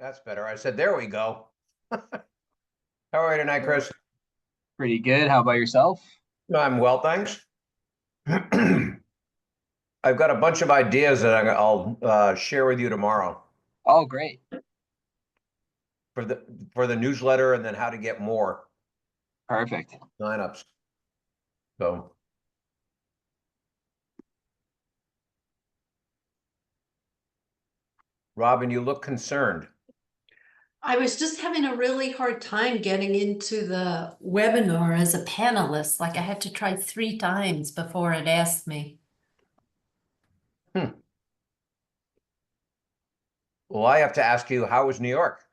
That's better. I said, there we go. How are you tonight, Chris? Pretty good. How about yourself? I'm well, thanks. I've got a bunch of ideas that I'll share with you tomorrow Oh, great. for the newsletter and then how to get more Perfect. signups. So, Robin, you look concerned. I was just having a really hard time getting into the webinar as a panelist. Like I had to try 3 times before it asked me. Well, I have to ask you, how was New York?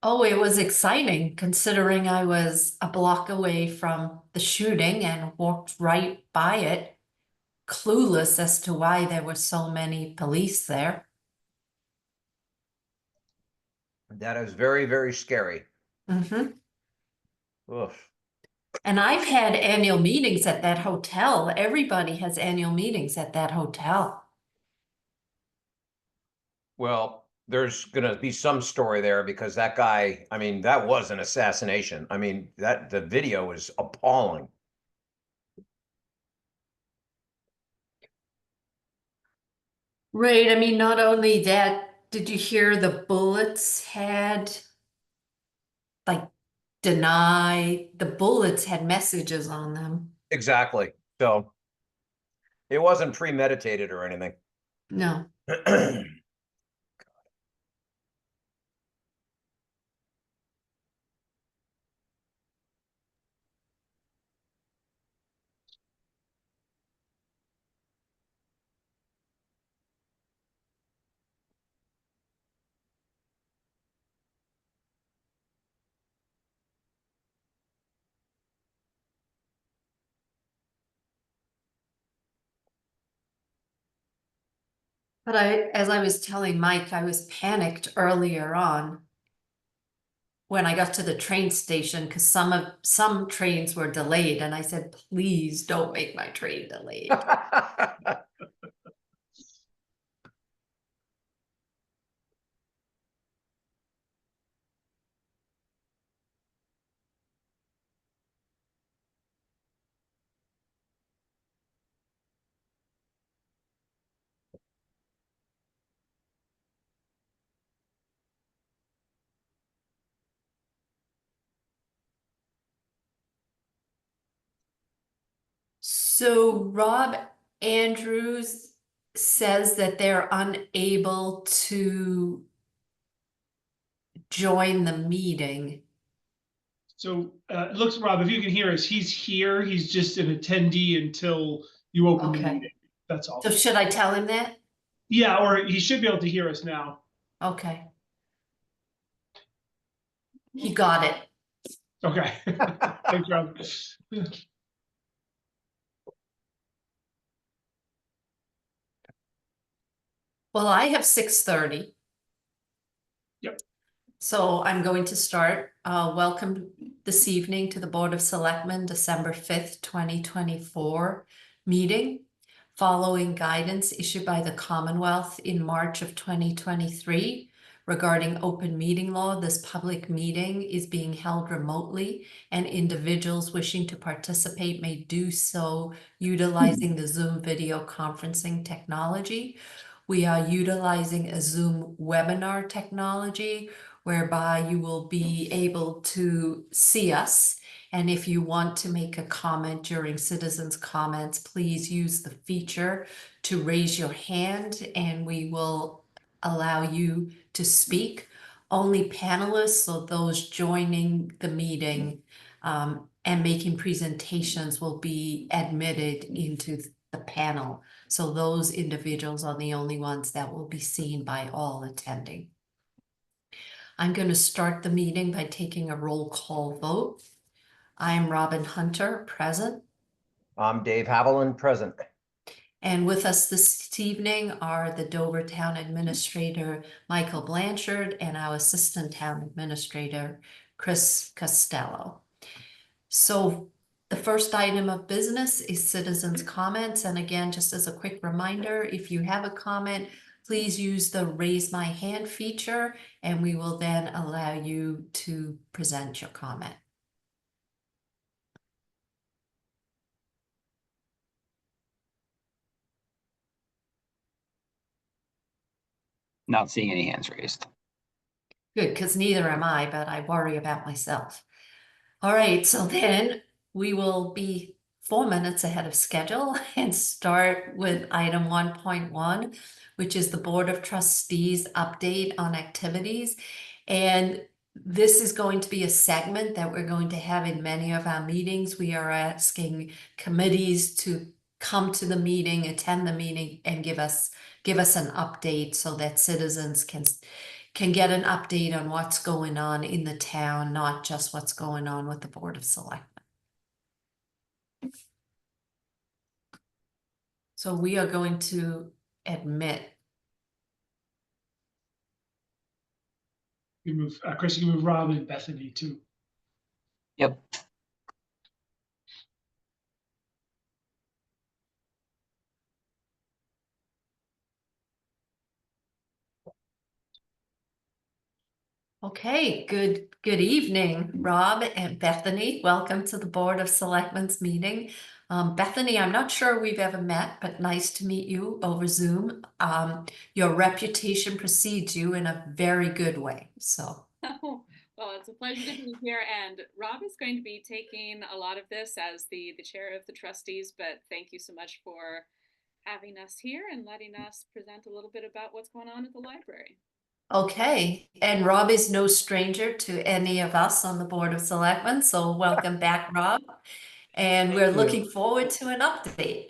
Oh, it was exciting considering I was a block away from the shooting and walked right by it, clueless as to why there were so many police there. That is very, very scary. Mm-hmm. Oof. And I've had annual meetings at that hotel. Everybody has annual meetings at that hotel. Well, there's going to be some story there because that guy, I mean, that was an assassination. I mean, that the video is appalling. Right. I mean, not only that, did you hear the bullets had like the bullets had messages on them? Exactly. So it wasn't premeditated or anything. No. But as I was telling Mike, I was panicked earlier on when I got to the train station because some trains were delayed, and I said, please don't make my train delayed. So Rob Andrews says that they're unable to join the meeting. So it looks, Rob, if you can hear us, he's here. He's just an attendee until you open the Okay. meeting. That's all. So should I tell him that? Yeah, or he should be able to hear us now. Okay. He got it. Okay. Thanks, Rob. Well, I have 6:30. Yep. So I'm going to start. Welcome this evening to the Board of Selectmen, December 5th, 2024 meeting. Following guidance issued by the Commonwealth in March of 2023 regarding open meeting law, this public meeting is being held remotely, and individuals wishing to participate may do so utilizing the Zoom video conferencing technology. We are utilizing a Zoom webinar technology whereby you will be able to see us. And if you want to make a comment during citizens' comments, please use the feature to raise your hand and we will allow you to speak. Only panelists, so those joining the meeting and making presentations, will be admitted into the panel. So those individuals are the only ones that will be seen by all attending. I'm going to start the meeting by taking a roll call vote. I am Robin Hunter, present. I'm Dave Haviland, present. And with us this evening are the Dover Town Administrator, Michael Blanchard, and our Assistant Town Administrator, Chris Costello. So the first item of business is citizens' comments. And again, just as a quick reminder, if you have a comment, please use the raise my hand feature, and we will then allow you to present your comment. Not seeing any hands raised. Good, because neither am I, but I worry about myself. All right, so then we will be 4 minutes ahead of schedule and start with item 1.1, which is the Board of Trustees update on activities. And this is going to be a segment that we're going to have in many of our meetings. We are asking committees to come to the meeting, attend the meeting, and give us an update so that citizens can get an update on what's going on in the town, not just what's going on with the Board of Selectmen. So we are going to admit. You move, Chris, you move Rob and Bethany too. Yep. Okay, good evening, Rob and Bethany. Welcome to the Board of Selectmen's meeting. Bethany, I'm not sure we've ever met, but nice to meet you over Zoom. Your reputation precedes you in a very good way, so. Oh, well, it's a pleasure to be here, and Rob is going to be taking a lot of this as the chair of the trustees, but thank you so much for having us here and letting us present a little bit about what's going on at the library. Okay, and Rob is no stranger to any of us on the Board of Selectmen, so welcome back, Rob. And Thank we're you. looking forward to an update.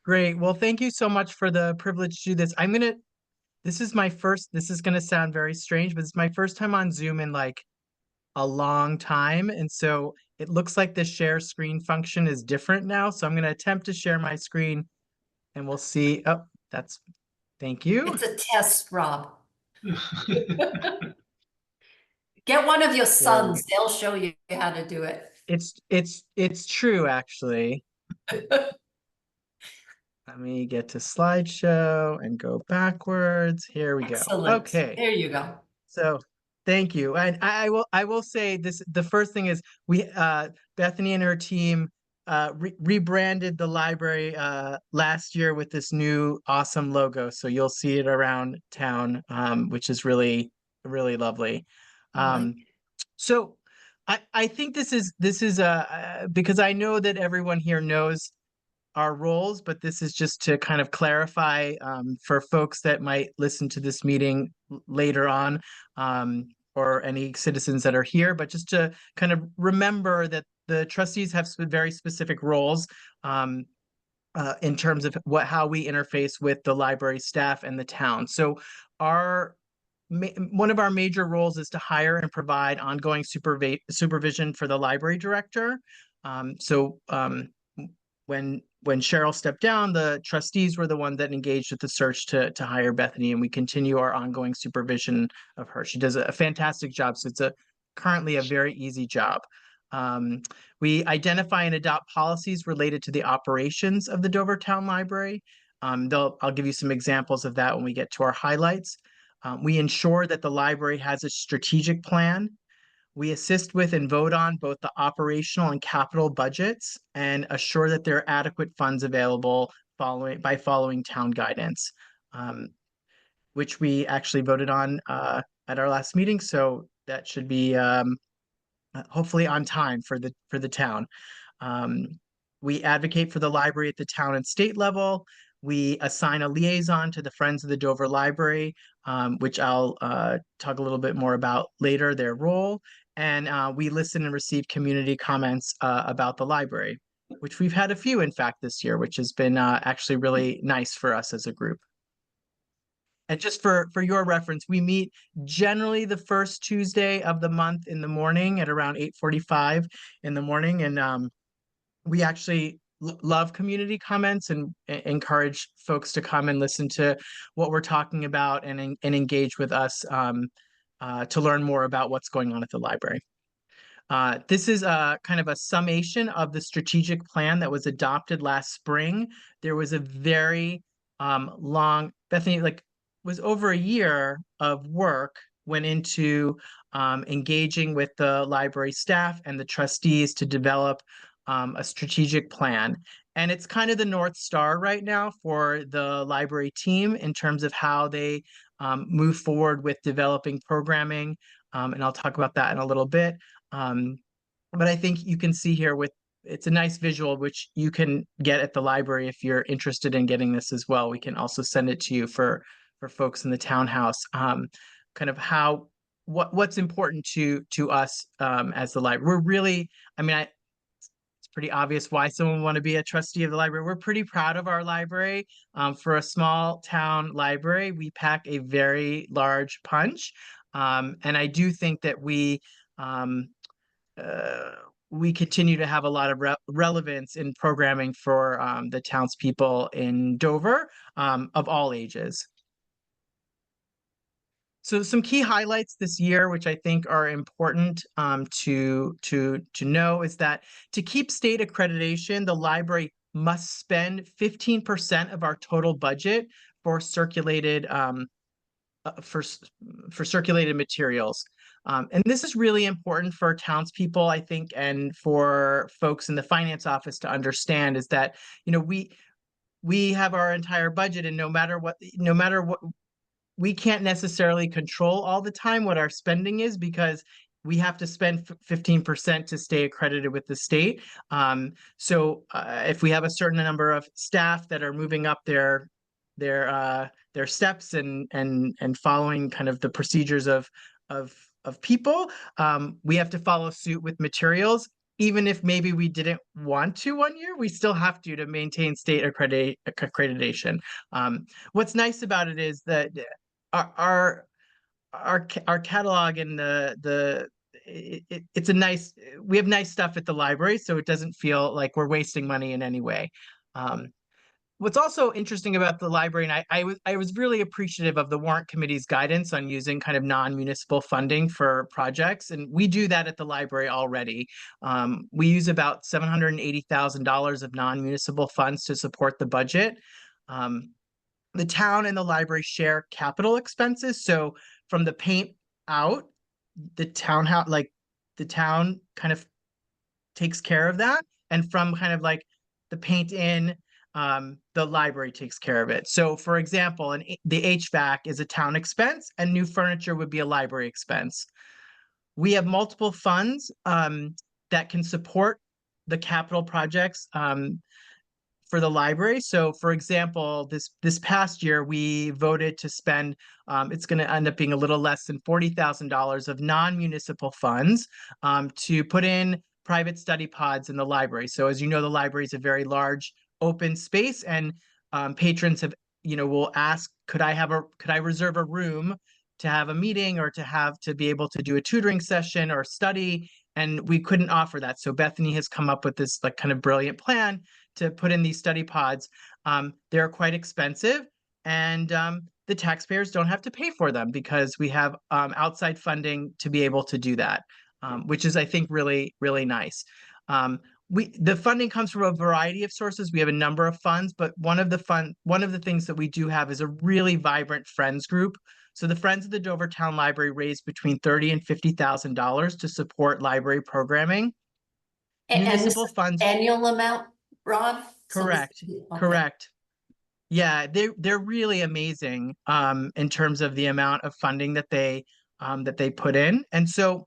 Great. Well, thank you so much for the privilege to do this. This is gonna sound very strange, but it's my first time on Zoom in like a long time. And so it looks like the share screen function is different now. So I'm gonna attempt to share my screen and we'll see. Oh, thank you. It's a test, Rob. Get one of your sons, they'll show you how to do it. It's true, actually. Let me get to slideshow and go backwards. Here we go. Excellent. Okay. There you go. So thank you. And I will say this, the first thing is Bethany and her team rebranded the library last year with this new awesome logo. So you'll see it around town, which is really, really lovely. So I think this is because I know that everyone here knows our roles, but this is just to kind of clarify for folks that might listen to this meeting later on, or any citizens that are here, but just to kind of remember that the trustees have very specific roles in terms of how we interface with the library staff and the town. So one of our major roles is to hire and provide ongoing supervision for the library director. When Cheryl stepped down, the trustees were the ones that engaged with the search to hire Bethany, and we continue our ongoing supervision of her. She does a fantastic job, so it's currently a very easy job. We identify and adopt policies related to the operations of the Dover Town Library. I'll give you some examples of that when we get to our highlights. We ensure that the library has a strategic plan. We assist with and vote on both the operational and capital budgets and assure that there are adequate funds available by following town guidance, which we actually voted on at our last meeting. So that should be hopefully on time for the town. We advocate for the library at the town and state level. We assign a liaison to the Friends of the Dover Library, which I'll talk a little bit more about later, their role. And we listen and receive community comments about the library, which we've had a few, in fact, this year, which has been actually really nice for us as a group. And just for your reference, we meet generally the first Tuesday of the month in the morning at around 8:45 in the morning. And we actually love community comments and encourage folks to come and listen to what we're talking about and engage with us to learn more about what's going on at the library. This is kind of a summation of the strategic plan that was adopted last spring. There was a very long, Bethany, like, was over a year of work went into engaging with the library staff and the trustees to develop a strategic plan. And it's kind of the North Star right now for the library team in terms of how they move forward with developing programming. And I'll talk about that in a little bit. But I think you can see here it's a nice visual, which you can get at the library if you're interested in getting this as well. We can also send it to you for folks in the townhouse. Kind of what's important to us as the library. We're really, I mean, it's pretty obvious why someone would want to be a trustee of the library. We're pretty proud of our library. For a small town library, we pack a very large punch. And I do think that we continue to have a lot of relevance in programming for the townspeople in Dover of all ages. So some key highlights this year, which I think are important to know, is that to keep state accreditation, the library must spend 15% of our total budget for circulated circulated materials. And this is really important for townspeople, I think, and for folks in the finance office to understand, is that, you know, we have our entire budget, and no matter what, we can't necessarily control all the time what our spending is, because we have to spend 15% to stay accredited with the state. So if we have a certain number of staff that are moving up their steps and following kind of the procedures of people, we have to follow suit with materials. Even if maybe we didn't want to one year, we still have to maintain state accreditation. What's nice about it is that our catalog and it's a nice, we have nice stuff at the library, so it doesn't feel like we're wasting money in any way. What's also interesting about the library, and I was really appreciative of the warrant committee's guidance on using kind of non-municipal funding for projects, and we do that at the library already. We use about $780,000 of non-municipal funds to support the budget. The town and the library share capital expenses. So from the paint out, the town kind of takes care of that. And from kind of like the paint in, the library takes care of it. So for example, the HVAC is a town expense, and new furniture would be a library expense. We have multiple funds that can support the capital projects for the library. So for example, this past year, we voted to spend, it's going to end up being a little less than $40,000 of non-municipal funds to put in private study pods in the library. So as you know, the library is a very large open space, and patrons will ask, could I reserve a room to have a meeting, or to be able to do a tutoring session or study? And we couldn't offer that. So Bethany has come up with this like kind of brilliant plan to put in these study pods. They're quite expensive, and the taxpayers don't have to pay for them because we have outside funding to be able to do that, which is, I think, really, really nice. The funding comes from a variety of sources. We have a number of funds, but one of the things that we do have is a really vibrant Friends group. So the Friends of the Dover Town Library raised between $30,000 and $50,000 to support library programming. Municipal funds. Annual amount, Rob? Correct. Okay. Correct. Yeah, they're really amazing in terms of the amount of funding that they put in. And so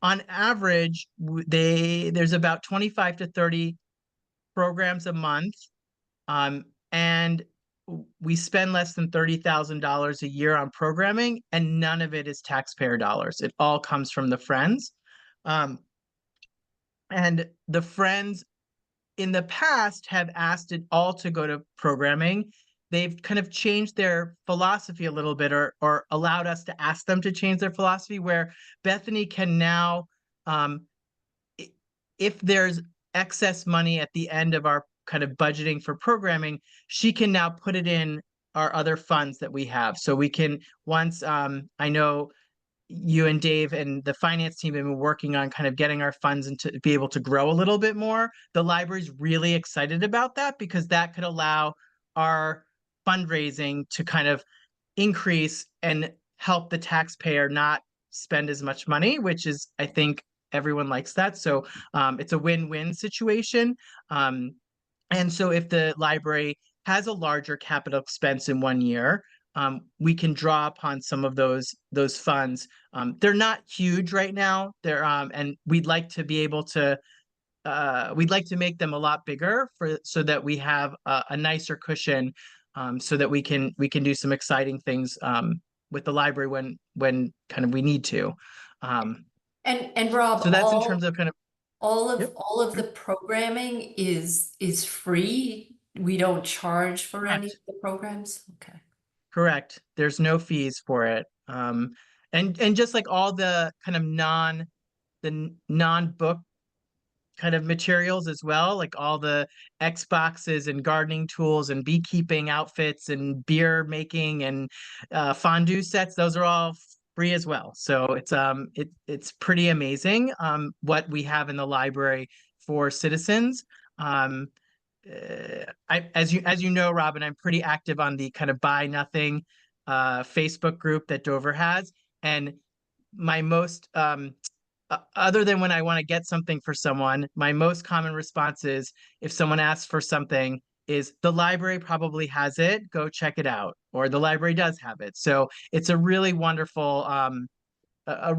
on average, there's about 25 to 30 programs a month. And we spend less than $30,000 a year on programming, and none of it is taxpayer dollars. It all comes from the Friends. And the Friends in the past have asked it all to go to programming. They've kind of changed their philosophy a little bit, or allowed us to ask them to change their philosophy, where Bethany can now, if there's excess money at the end of our kind of budgeting for programming, she can now put it in our other funds that we have. So we can, once, I know you and Dave and the finance team have been working on kind of getting our funds into be able to grow a little bit more. The library's really excited about that, because that could allow our fundraising to kind of increase and help the taxpayer not spend as much money, which is, I think everyone likes that. So it's a win-win situation. And so if the library has a larger capital expense in one year, we can draw upon some of those funds. They're not huge right now. And we'd like to be able to we'd like to make them a lot bigger so that we have a nicer cushion, so that we can do some exciting things with the library when kind of we need to. And Rob, So that's in terms of kind of Yep. all of the programming is free. We don't charge for any of Correct. the programs. Okay. Correct. There's no fees for it. And just like all the kind of non-book kind of materials as well, like all the Xboxes and gardening tools and beekeeping outfits and beer making and fondue sets, those are all free as well. So it's pretty amazing what we have in the library for citizens. As you know, Robin, I'm pretty active on the kind of Buy Nothing Facebook group that Dover has, and my most other than when I want to get something for someone, my most common response is if someone asks for something, is the library probably has it, go check it out, or the library does have it. So it's a really wonderful a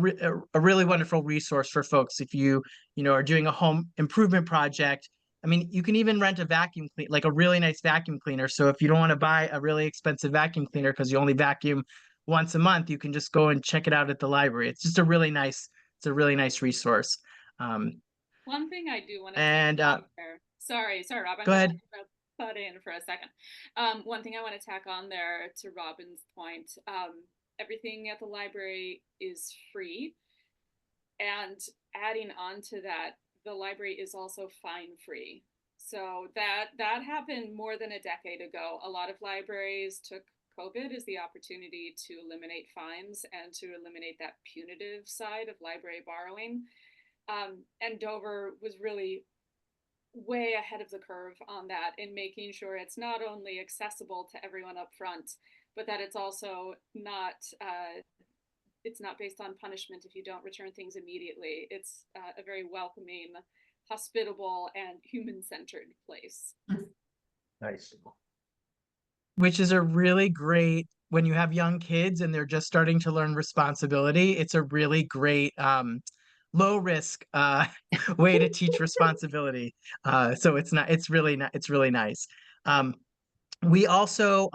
really wonderful resource for folks if you are doing a home improvement project. I mean, you can even rent a vacuum clean, like a really nice vacuum cleaner. So if you don't want to buy a really expensive vacuum cleaner because you only vacuum once a month, you can just go and check it out at the library. It's just a really nice resource. One thing I do want to And sorry, Rob, I'm go ahead. gonna butt in for a second. One thing I want to tack on there to Robin's point, everything at the library is free, and adding on to that, the library is also fine free. So that happened more than a decade ago. A lot of libraries took COVID as the opportunity to eliminate fines and to eliminate that punitive side of library borrowing. And Dover was really way ahead of the curve on that in making sure it's not only accessible to everyone up front, but that it's also not based on punishment if you don't return things immediately. It's a very welcoming, hospitable, and human-centered place. Nice. Which is a really great, when you have young kids and they're just starting to learn responsibility, it's a really great low risk way to teach responsibility. So it's really nice. We also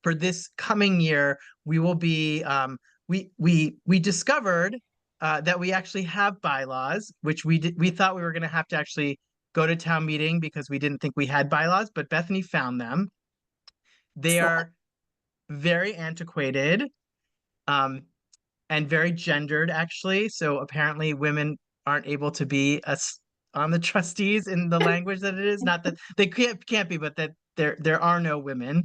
for this coming year, we will be we discovered that we actually have bylaws, which we thought we were going to have to actually go to town meeting because we didn't think we had bylaws, but Bethany found them. They are very antiquated and very gendered, actually. So apparently women aren't able to be on the trustees in the language that it is. Not that they can't be, but that there are no women.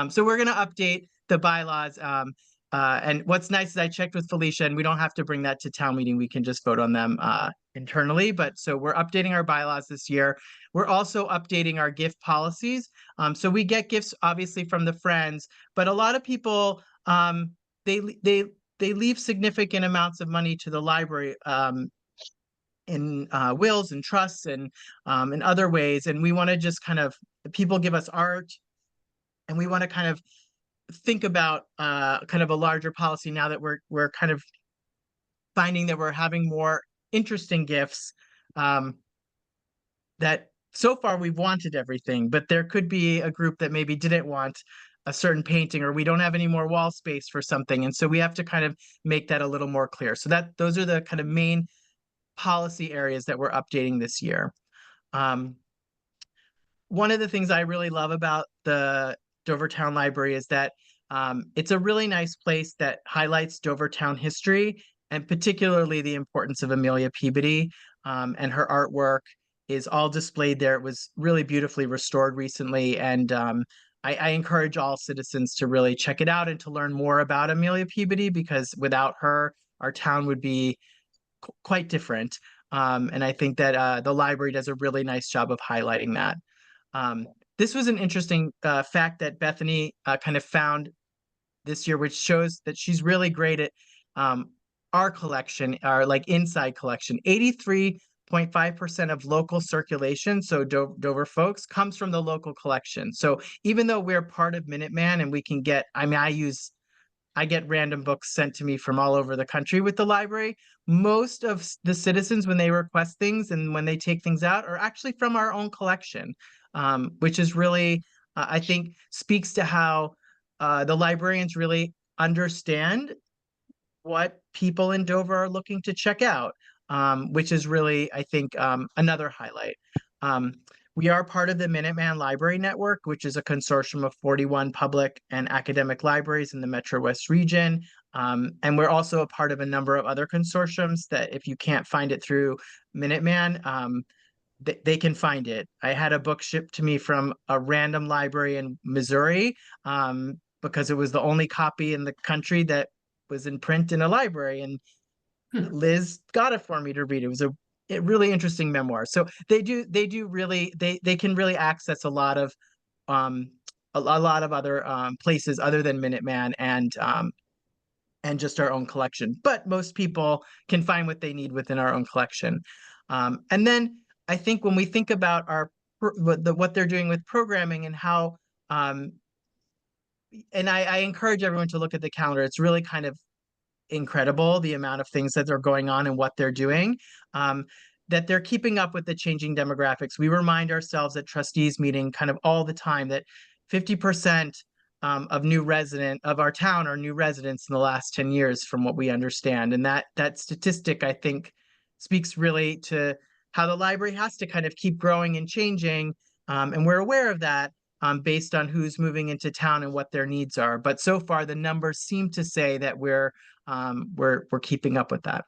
So we're going to update the bylaws. And what's nice is I checked with Felicia, and we don't have to bring that to town meeting. We can just vote on them internally. But so we're updating our bylaws this year. We're also updating our gift policies. So we get gifts obviously from the friends, but a lot of people they leave significant amounts of money to the library in wills and trusts and in other ways. And we want to just kind of, people give us art, and we want to kind of think about kind of a larger policy now that we're kind of finding that we're having more interesting gifts. That so far we've wanted everything, but there could be a group that maybe didn't want a certain painting, or we don't have any more wall space for something. And so we have to kind of make that a little more clear. So those are the kind of main policy areas that we're updating this year. One of the things I really love about the Dovertown Library is that it's a really nice place that highlights Dovertown history, and particularly the importance of Amelia Peabody, and her artwork is all displayed there. It was really beautifully restored recently, and I encourage all citizens to really check it out and to learn more about Amelia Peabody, because without her, our town would be quite different. And I think that the library does a really nice job of highlighting that. this was an interesting fact that Bethany kind of found this year, which shows that she's really great at our collection, our like inside collection. 83.5% of local circulation, so Dover folks, comes from the local collection. So even though we're part of Minuteman and we can get, I mean, I get random books sent to me from all over the country with the library. Most of the citizens, when they request things and when they take things out, are actually from our own collection, which is really, I think, speaks to how the librarians really understand what people in Dover are looking to check out, which is really, I think, another highlight. We are part of the Minuteman Library Network, which is a consortium of 41 public and academic libraries in the Metro West region. And we're also a part of a number of other consortiums that if you can't find it through Minuteman, they can find it. I had a book shipped to me from a random library in Missouri because it was the only copy in the country that was in print in a library. And Liz got it for me to read. It was a really interesting memoir. So they can really access a lot of other places other than Minuteman and just our own collection. But most people can find what they need within our own collection. And then I think when we think about what they're doing with programming and how and I encourage everyone to look at the calendar. It's really kind of incredible the amount of things that are going on and what they're doing, that they're keeping up with the changing demographics. We remind ourselves at trustees meeting kind of all the time that 50% of our town are new residents in the last 10 years from what we understand. And that statistic, I think, speaks really to how the library has to kind of keep growing and changing. And we're aware of that. Based on who's moving into town and what their needs are. But so far, the numbers seem to say that we're keeping up with that.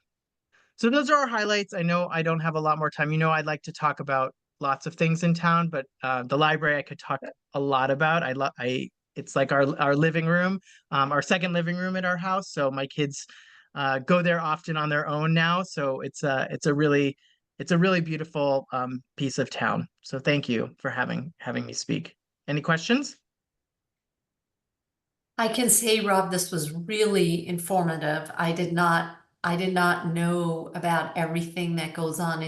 So those are our highlights. I know I don't have a lot more time. You know, I'd like to talk about lots of things in town, but the library I could talk a lot about. It's like our living room, our second living room at our house. So my kids go there often on their own now. So it's a really beautiful piece of town. So thank you for having me speak. Any questions? I can say, Rob, this was really informative. I did not know about everything that goes on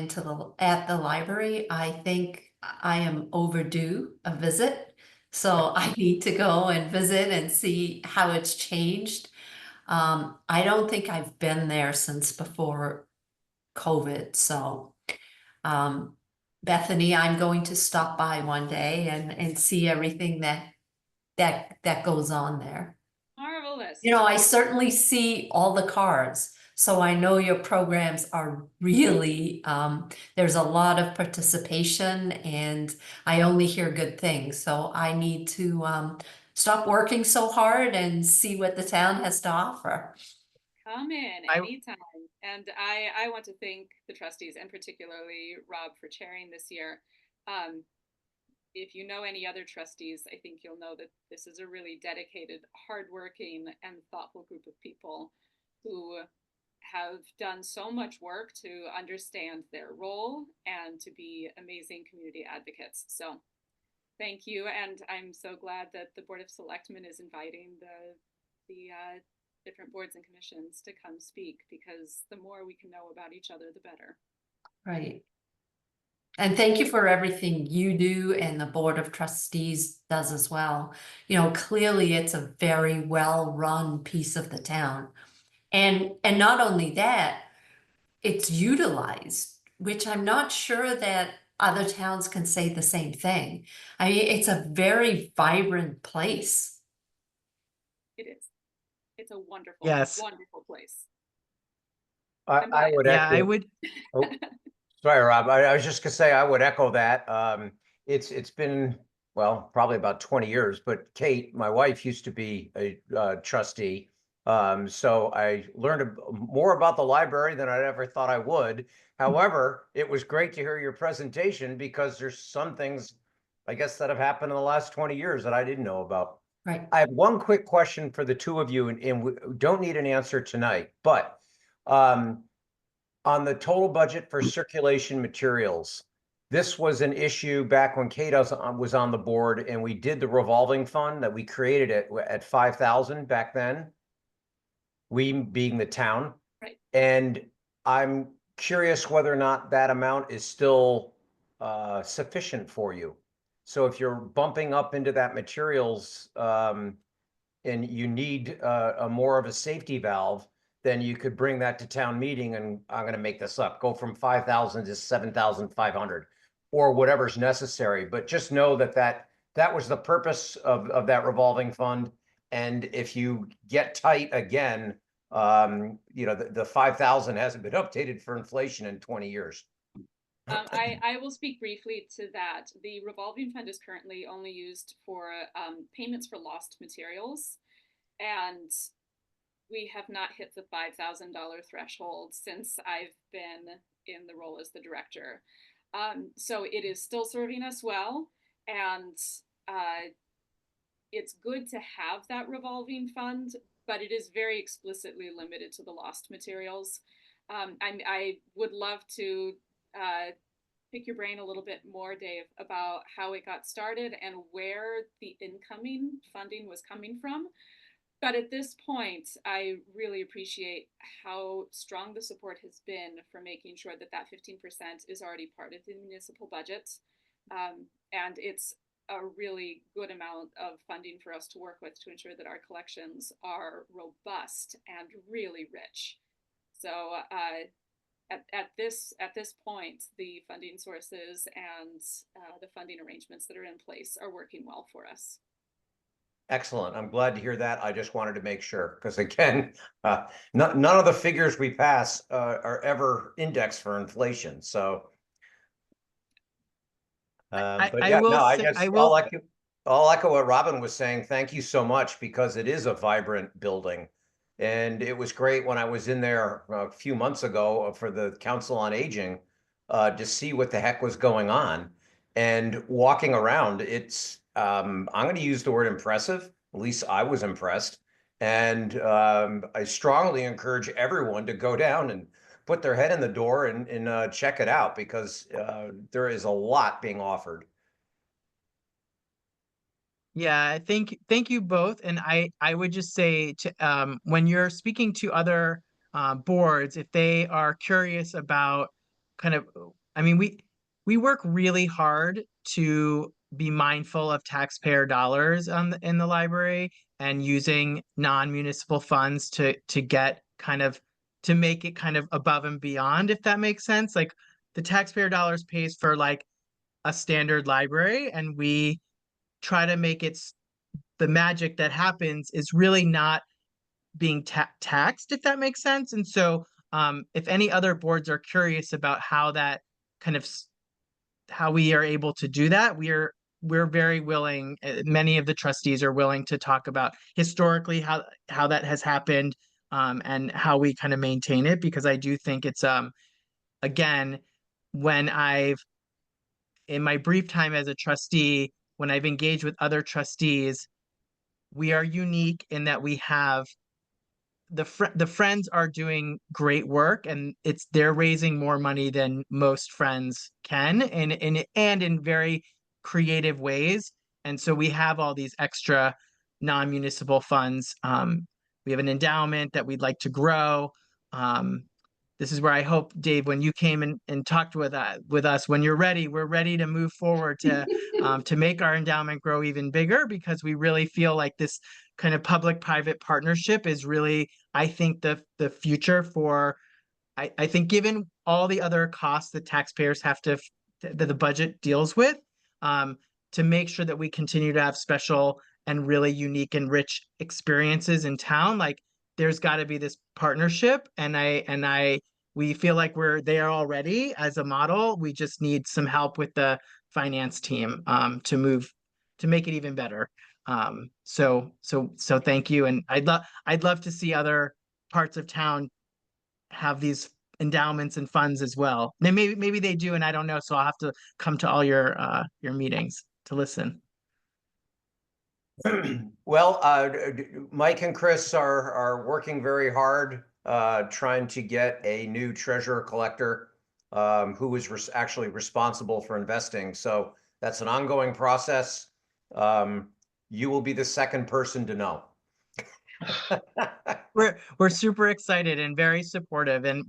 at the library. I think I am overdue a visit. So I need to go and visit and see how it's changed. I don't think I've been there since before COVID. So Bethany, I'm going to stop by one day and see everything that goes on there. Marvelous. You know, I certainly see all the cars, so I know your programs are really, there's a lot of participation and I only hear good things. So I need to stop working so hard and see what the town has to offer. Come in anytime. And I want to thank the trustees and particularly Rob for chairing this year. If you know any other trustees, I think you'll know that this is a really dedicated, hardworking, and thoughtful group of people who have done so much work to understand their role and to be amazing community advocates. So thank you. And I'm so glad that the Board of Selectmen is inviting the different boards and commissions to come speak, because the more we can know about each other, the better. Right. And thank you for everything you do and the Board of Trustees does as well. You know, clearly it's a very well-run piece of the town. And not only that, it's utilized, which I'm not sure that other towns can say the same thing. I mean, it's a very vibrant place. It is. It's a wonderful, Yes. wonderful place. I would Yeah, echo. I would. Oh, sorry, Rob. I was just gonna say I would echo that. It's been, well, probably about 20 years, but Kate, my wife, used to be a trustee. So I learned more about the library than I ever thought I would. However, it was great to hear your presentation because there's some things, I guess, that have happened in the last 20 years that I didn't know about. Right. I have one quick question for the two of you, and we don't need an answer tonight, but on the total budget for circulation materials, this was an issue back when Kate was on the board, and we did the revolving fund that we created at 5,000 back then. We being the town. Right. And I'm curious whether or not that amount is still sufficient for you. So if you're bumping up into that materials and you need a more of a safety valve, then you could bring that to town meeting, and I'm going to make this up, go from 5,000 to 7,500 or whatever's necessary. But just know that that was the purpose of that revolving fund. And if you get tight again, you know, the 5,000 hasn't been updated for inflation in 20 years. I will speak briefly to that. The revolving fund is currently only used for payments for lost materials, and we have not hit the $5,000 threshold since I've been in the role as the director. So it is still serving us well, and it's good to have that revolving fund, but it is very explicitly limited to the lost materials. I would love to pick your brain a little bit more, Dave, about how it got started and where the incoming funding was coming from. But at this point, I really appreciate how strong the support has been for making sure that that 15% is already part of the municipal budget. And it's a really good amount of funding for us to work with to ensure that our collections are robust and really rich. So at this point, the funding sources and the funding arrangements that are in place are working well for us. Excellent. I'm glad to hear that. I just wanted to make sure, because again, none of the figures we pass are ever indexed for inflation. So, but I yeah, will no, say, I'll echo what Robin was saying. Thank you so much, because it is a vibrant building. And it was great when I was in there a few months ago for the Council on Aging to see what the heck was going on. And walking around, it's, I'm going to use the word impressive. At least I was impressed. And I strongly encourage everyone to go down and put their head in the door and check it out, because there is a lot being offered. Yeah, thank you both. And I would just say to when you're speaking to other boards, if they are curious about kind of, I mean, we work really hard to be mindful of taxpayer dollars in the library, and using non-municipal funds to get kind of to make it kind of above and beyond, if that makes sense. Like, the taxpayer dollars pays for like a standard library, and we try to make it the magic that happens is really not being taxed, if that makes sense. And so if any other boards are curious about how that kind of how we are able to do that, we're very willing. Many of the trustees are willing to talk about historically how that has happened, and how we kind of maintain it, because I do think it's again, when I've in my brief time as a trustee, when I've engaged with other trustees, we are unique in that we have the friends are doing great work, and they're raising more money than most friends can, and in very creative ways. And so we have all these extra non-municipal funds. We have an endowment that we'd like to grow. This is where I hope, Dave, when you came and talked with us, when you're ready, we're ready to move forward to make our endowment grow even bigger, because we really feel like this kind of public-private partnership is really, I think, the future for, I think, given all the other costs that taxpayers have that the budget deals with, to make sure that we continue to have special and really unique and rich experiences in town. Like, there's got to be this partnership, and we feel like we're there already as a model. We just need some help with the finance team to make it even better. So thank you. And I'd love to see other parts of town have these endowments and funds as well. Maybe they do, and I don't know. So I'll have to come to all your meetings to listen. Well, Mike and Chris are working very hard trying to get a new treasurer collector who was actually responsible for investing. So that's an ongoing process. You will be the second person to know. We're super excited and very supportive, and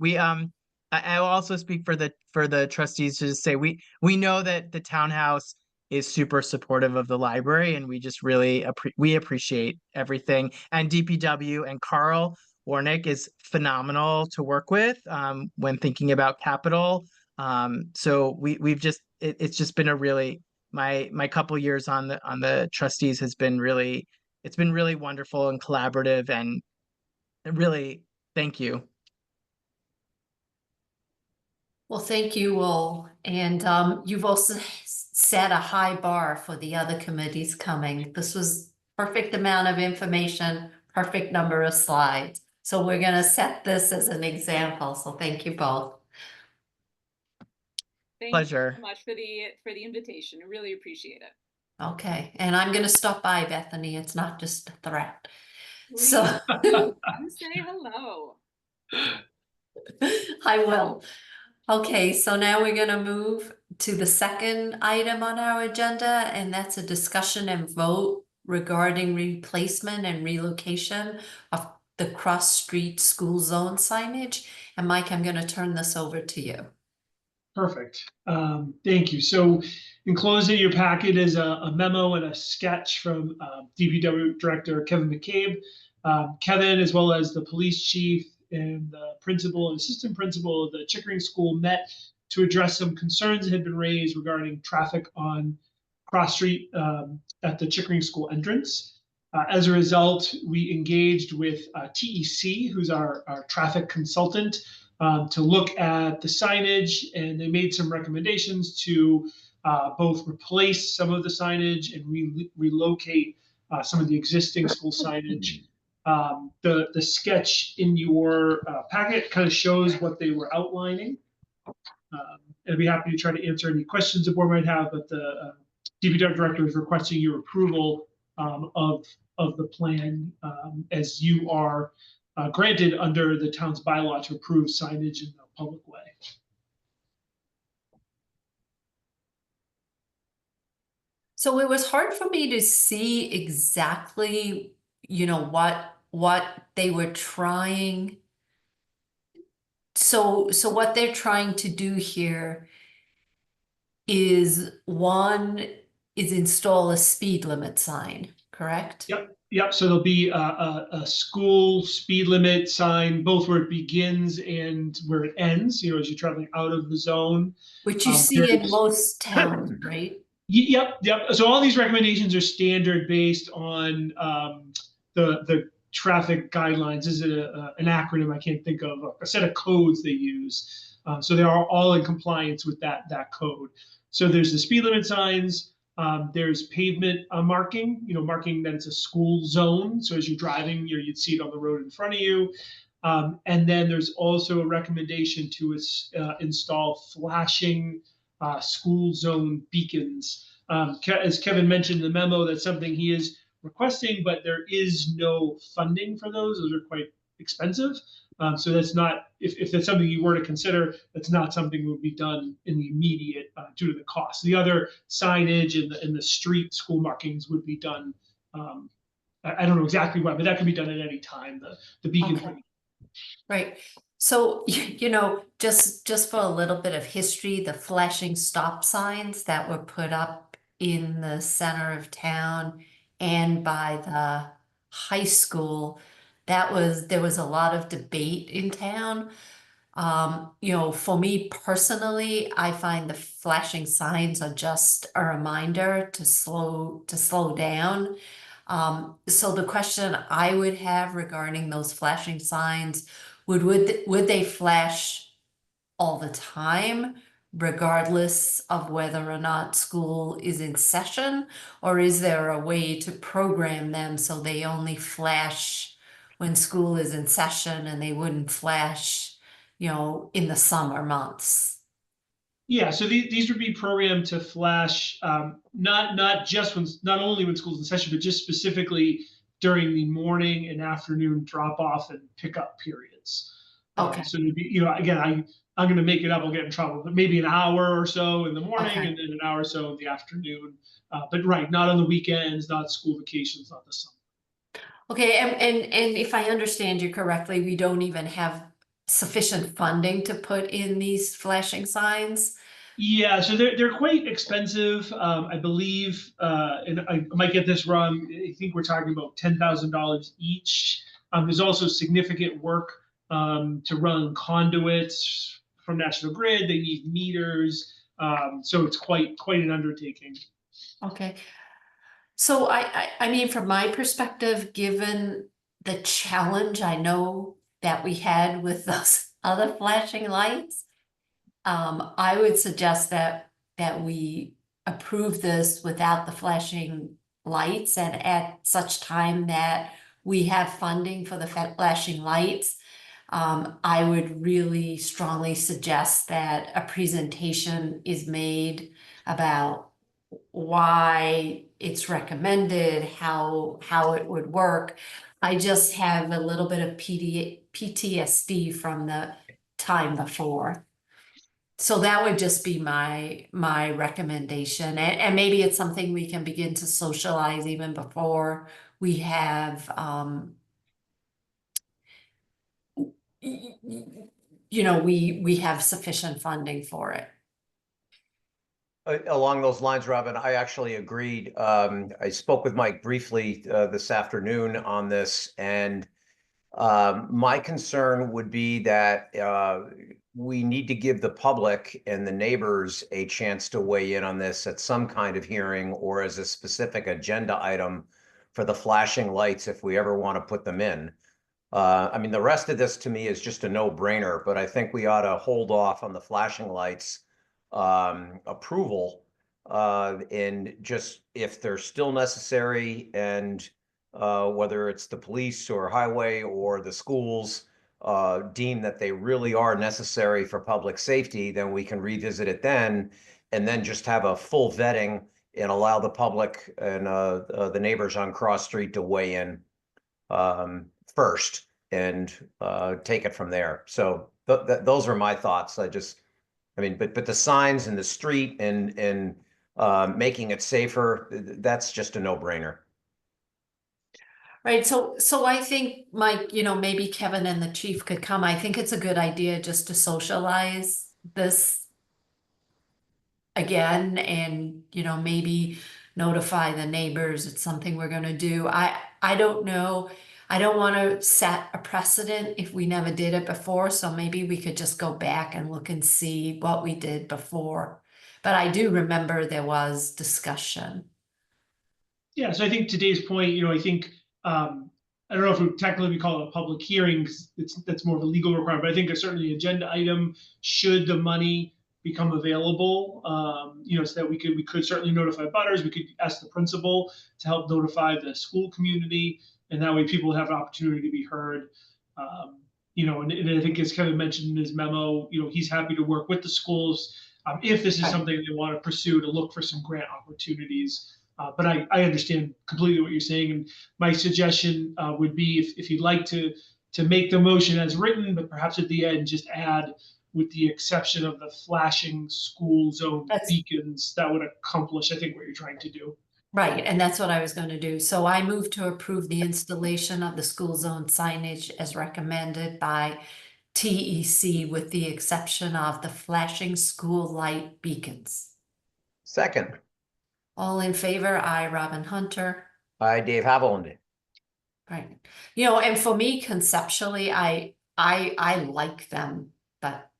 I will also speak for the trustees to just say we know that the townhouse is super supportive of the library, and we just really appreciate everything. And DPW and Carl Warnick is phenomenal to work with when thinking about capital. So it's just been a really my couple years on the trustees has been really it's been really wonderful and collaborative, and really thank you. Well, thank you all. And you've also set a high bar for the other committees coming. This was perfect amount of information, perfect number of slides. So we're going to set this as an example. So thank you both. Thank Pleasure. you so much for the invitation. I really appreciate it. Okay. And I'm going to stop by, Bethany. It's not just a threat. So Come say hello. I will. Okay, so now we're going to move to the second item on our agenda, and that's a discussion and vote regarding replacement and relocation of the cross street school zone signage. And Mike, I'm going to turn this over to you. Perfect. Thank you. So enclosed in your packet is a memo and a sketch from DPW Director Kevin McCabe. Kevin, as well as the police chief and the principal and assistant principal of the Chickering School, met to address some concerns that had been raised regarding traffic on Cross Street at the Chickering School entrance. As a result, we engaged with TEC, who's our traffic consultant, to look at the signage, and they made some recommendations to both replace some of the signage and relocate some of the existing school signage. The sketch in your packet kind of shows what they were outlining. I'd be happy to try to answer any questions the board might have, but the DPW director is requesting your approval of the plan as you are granted under the town's bylaw to approve signage in a public way. So it was hard for me to see exactly, what they were trying. So what they're trying to do here is install a speed limit sign, correct? Yep. So there'll be a school speed limit sign, both where it begins and where it ends, as you're traveling out of the zone. Which you see in most towns, right? Yep. So all these recommendations are standard based on the traffic guidelines. This is an acronym I can't think of, a set of codes they use. So they are all in compliance with that code. So there's the speed limit signs. There's pavement marking, marking that it's a school zone. So as you're driving, you'd see it on the road in front of you. And then there's also a recommendation to install flashing school zone beacons. As Kevin mentioned in the memo, that's something he is requesting, but there is no funding for those. Those are quite expensive. So that's not, if that's something you were to consider, that's not something that would be done in the immediate due to the cost. The other signage and the street school markings would be done. I don't know exactly why, but that can be done at any time. The beacons. Okay. Right. So, just for a little bit of history, the flashing stop signs that were put up in the center of town and by the high school, there was a lot of debate in town. For me personally, I find the flashing signs are just a reminder to slow down. So the question I would have regarding those flashing signs, would they flash all the time, regardless of whether or not school is in session? Or is there a way to program them so they only flash when school is in session and they wouldn't flash, in the summer months? Yeah, so these would be programmed to flash not only when school's in session, but just specifically during the morning and afternoon drop off and pickup periods. Okay. So it'd be, again, I'm going to make it up, I'll get in trouble, but maybe an hour or so in the morning Okay. and then an hour or so in the afternoon. But right, not on the weekends, not school vacations, not the summer. Okay, and if I understand you correctly, we don't even have sufficient funding to put in these flashing signs? Yeah, so they're quite expensive. I believe, and I might get this wrong. I think we're talking about $10,000 each. There's also significant work to run conduits from National Grid. They need meters, so it's quite an undertaking. Okay. So I mean, from my perspective, given the challenge I know that we had with those other flashing lights, I would suggest that we approve this without the flashing lights, and at such time that we have funding for the flashing lights, I would really strongly suggest that a presentation is made about why it's recommended, how it would work. I just have a little bit of PTSD from the time before. So that would just be my recommendation. And maybe it's something we can begin to socialize even before we have you know, we have sufficient funding for it. Along those lines, Robin, I actually agreed. I spoke with Mike briefly this afternoon on this, and my concern would be that we need to give the public and the neighbors a chance to weigh in on this at some kind of hearing or as a specific agenda item for the flashing lights if we ever want to put them in. I mean, the rest of this to me is just a no-brainer, but I think we ought to hold off on the flashing lights approval and just if they're still necessary and whether it's the police or highway or the schools deem that they really are necessary for public safety, then we can revisit it then and then just have a full vetting and allow the public and the neighbors on Cross Street to weigh in first and take it from there. So those are my thoughts. I mean, but the signs in the street and making it safer, that's just a no-brainer. Right, so I think, Mike, you know, maybe Kevin and the chief could come. I think it's a good idea just to socialize this again and, you know, maybe notify the neighbors it's something we're gonna do. I don't know. I don't want to set a precedent if we never did it before, so maybe we could just go back and look and see what we did before. But I do remember there was discussion. Yeah, so I think today's point, you know, I think I don't know if we technically call it a public hearing, 'cause that's more of a legal requirement, but I think a certainly agenda item should the money become available, you know, so that we could certainly notify butters, we could ask the principal to help notify the school community, and that way people have an opportunity to be heard. You know, and I think as Kevin mentioned in his memo, you know, he's happy to work with the schools if this is Right. something they want to pursue to look for some grant opportunities. But I understand completely what you're saying, and my suggestion would be if you'd like to make the motion as written, but perhaps at the end just add, with the exception of the flashing school zone That's- beacons, that would accomplish, I think, what you're trying to do. Right, and that's what I was going to do. So I move to approve the installation of the school zone signage as recommended by TEC with the exception of the flashing school light beacons. Second, All in favor, I, Robin Hunter. hi, Dave Haviland. Right. You know, and for me conceptually, I like them, but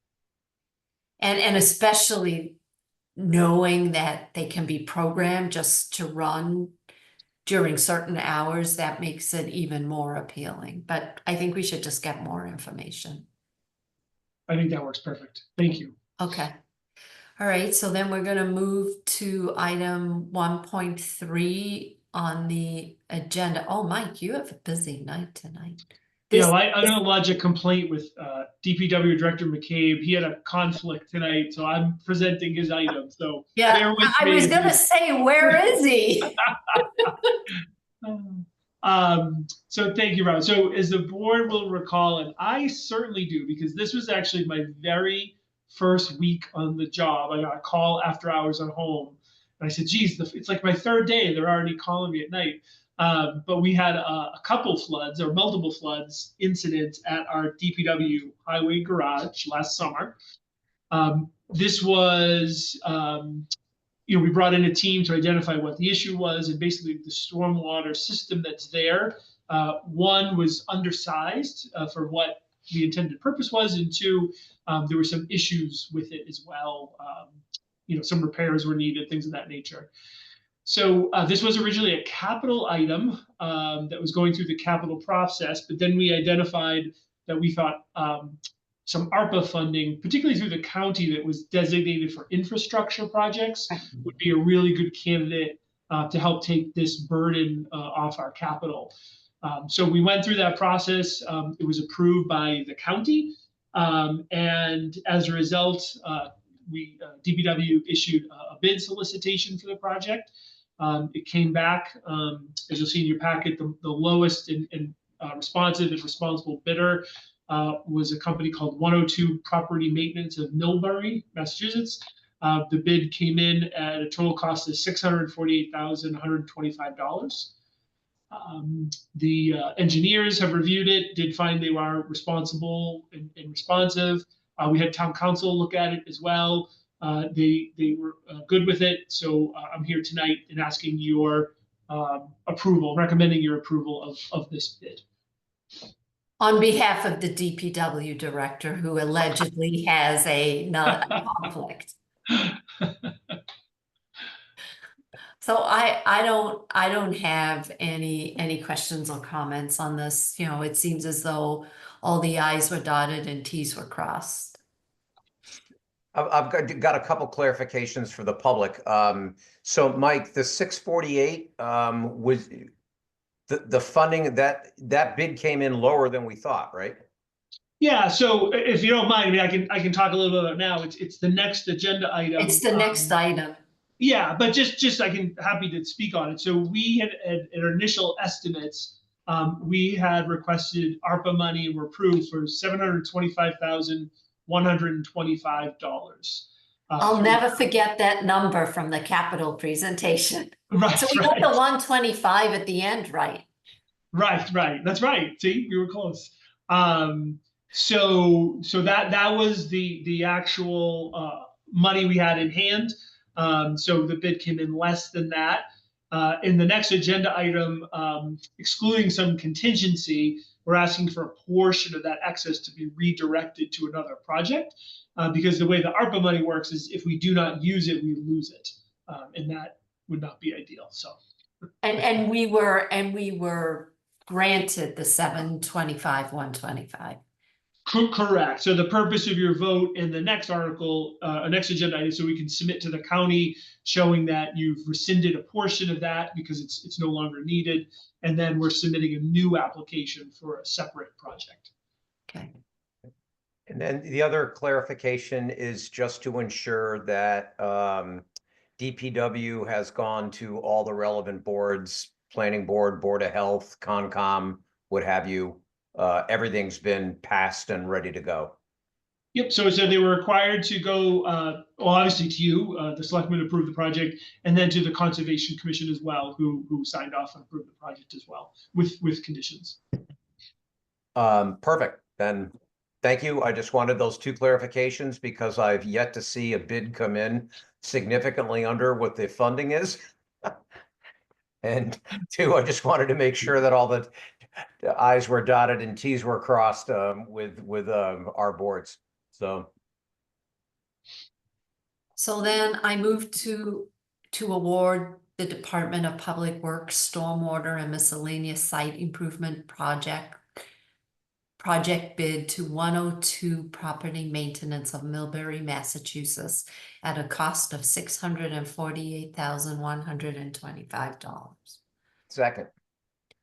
and especially knowing that they can be programmed just to run during certain hours, that makes it even more appealing. But I think we should just get more information. I think that works perfect. Thank you. Okay. All right, so then we're gonna move to item 1.3 on the agenda. Oh, Mike, you have a busy night tonight. Yeah, well, I'm gonna lodge a complaint with DPW Director McCabe. He had a conflict tonight, so I'm presenting his item. So Yeah, bear with I me. was gonna say, where is he? So thank you, Robin. So as the board will recall, and I certainly do, because this was actually my very first week on the job. I got a call after hours at home. And I said, geez, it's like my third day. They're already calling me at night. But we had a couple floods or multiple floods incidents at our DPW highway garage last summer. This was, we brought in a team to identify what the issue was, and basically the stormwater system that's there, one was undersized for what the intended purpose was, and two, there were some issues with it as well. Some repairs were needed, things of that nature. So this was originally a capital item that was going through the capital process, but then we identified that we thought some ARPA funding, particularly through the county that was designated for infrastructure projects, would be a really good candidate to help take this burden off our capital. So we went through that process. It was approved by the county. And as a result, DPW issued a bid solicitation for the project. It came back, as you'll see in your packet, the lowest and responsive and responsible bidder was a company called 102 Property Maintenance of Millbury, Massachusetts. The bid came in at a total cost of $648,125. The engineers have reviewed it, did find they were responsible and responsive. We had town council look at it as well. They were good with it. So I'm here tonight and asking your approval, recommending your approval of this bid. On behalf of the DPW director, who allegedly has a conflict. So I don't have any questions or comments on this. It seems as though all the I's were dotted and T's were crossed. I've got a couple clarifications for the public. So Mike, the 648 was the funding that bid came in lower than we thought, right? Yeah. So if you don't mind, I mean, I can talk a little bit about it now. It's the next agenda item. It's the next item. Yeah, but just happy to speak on it. So we had our initial estimates. We had requested ARPA money and were approved for $725,125. I'll never forget that number from the capital presentation. Right. So we got the 125 at the end, right? Right. That's right. See, we were close. So that was the actual money we had in hand. So the bid came in less than that. In the next agenda item, excluding some contingency, we're asking for a portion of that excess to be redirected to another project, because the way the ARPA money works is if we do not use it, we lose it, and that would not be ideal. So, and we were granted the 725, 125. Correct. So the purpose of your vote in the next article, next agenda item, so we can submit to the county showing that you've rescinded a portion of that because it's no longer needed, and then we're submitting a new application for a separate project. Okay. And then the other clarification is just to ensure that DPW has gone to all the relevant boards, planning board, Board of Health, Concom, what have you. Everything's been passed and ready to go. Yep. So they were required to go, well, obviously to you, the selectmen approved the project, and then to the Conservation Commission as well, who signed off and approved the project as well with conditions. Perfect. Then thank you. I just wanted those two clarifications because I've yet to see a bid come in significantly under what the funding is. And two, I just wanted to make sure that all the I's were dotted and T's were crossed with our boards. So then I move to award the Department of Public Works Stormwater and Miscellaneous Site Improvement project bid to 102 Property Maintenance of Millbury, Massachusetts at a cost of $648,125. second.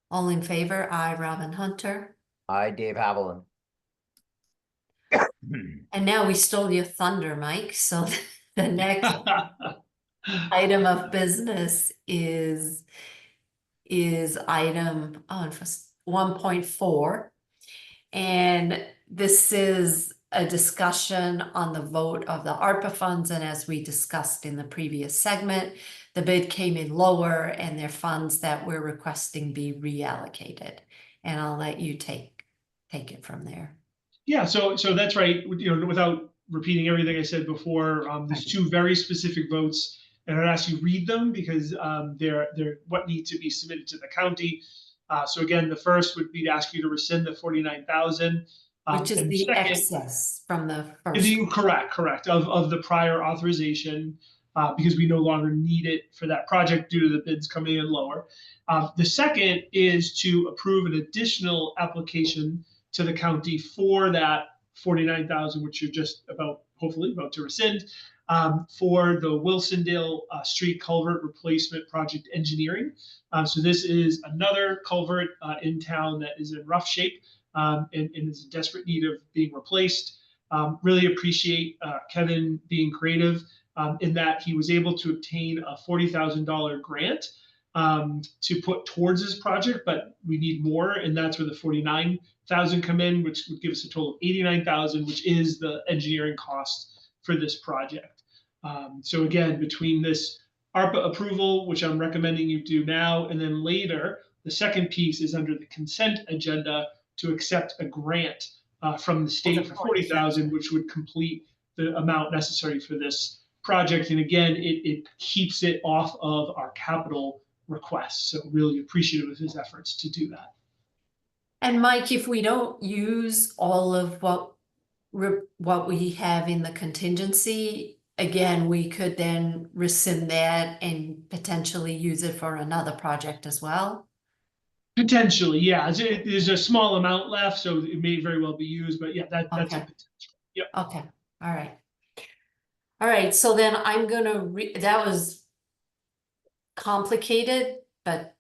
All in favor? Aye, Robin Hunter. Aye, Dave Haviland. And now we stole your thunder, Mike. So the next item of business is item 1.4. And this is a discussion on the vote of the ARPA funds, and as we discussed in the previous segment, the bid came in lower and their funds that we're requesting be reallocated. And I'll let you take it from there. Yeah, so that's right. You know, without repeating everything I said before, there's two very specific votes, and I'd ask you read them because they're what need to be submitted to the county. So again, the first would be to ask you to rescind the 49,000, Which is and the second, excess from the first. correct of the prior authorization, because we no longer need it for that project due to the bids coming in lower. The second is to approve an additional application to the county for that 49,000, which you're just hopefully about to rescind, for the Wilsondale Street Culvert Replacement Project engineering. So this is another culvert in town that is in rough shape, and is in desperate need of being replaced. Really appreciate Kevin being creative in that he was able to obtain a $40,000 grant to put towards this project, but we need more, and that's where the 49,000 come in, which would give us a total of 89,000, which is the engineering cost for this project. So again, between this ARPA approval, which I'm recommending you do now, and then later, the second piece is under the consent agenda to accept a grant from the state for 40,000, which would complete the amount necessary for this project. And again, it keeps it off of our capital requests. So really appreciative of his efforts to do that. And Mike, if we don't use all of what we have in the contingency, again, we could then rescind that and potentially use it for another project as well. Potentially, yeah. There's a small amount left, so it may very well be used, but yeah, that's a Okay. potential. Yep. Okay, all right. All right, so then I'm gonna that was complicated, but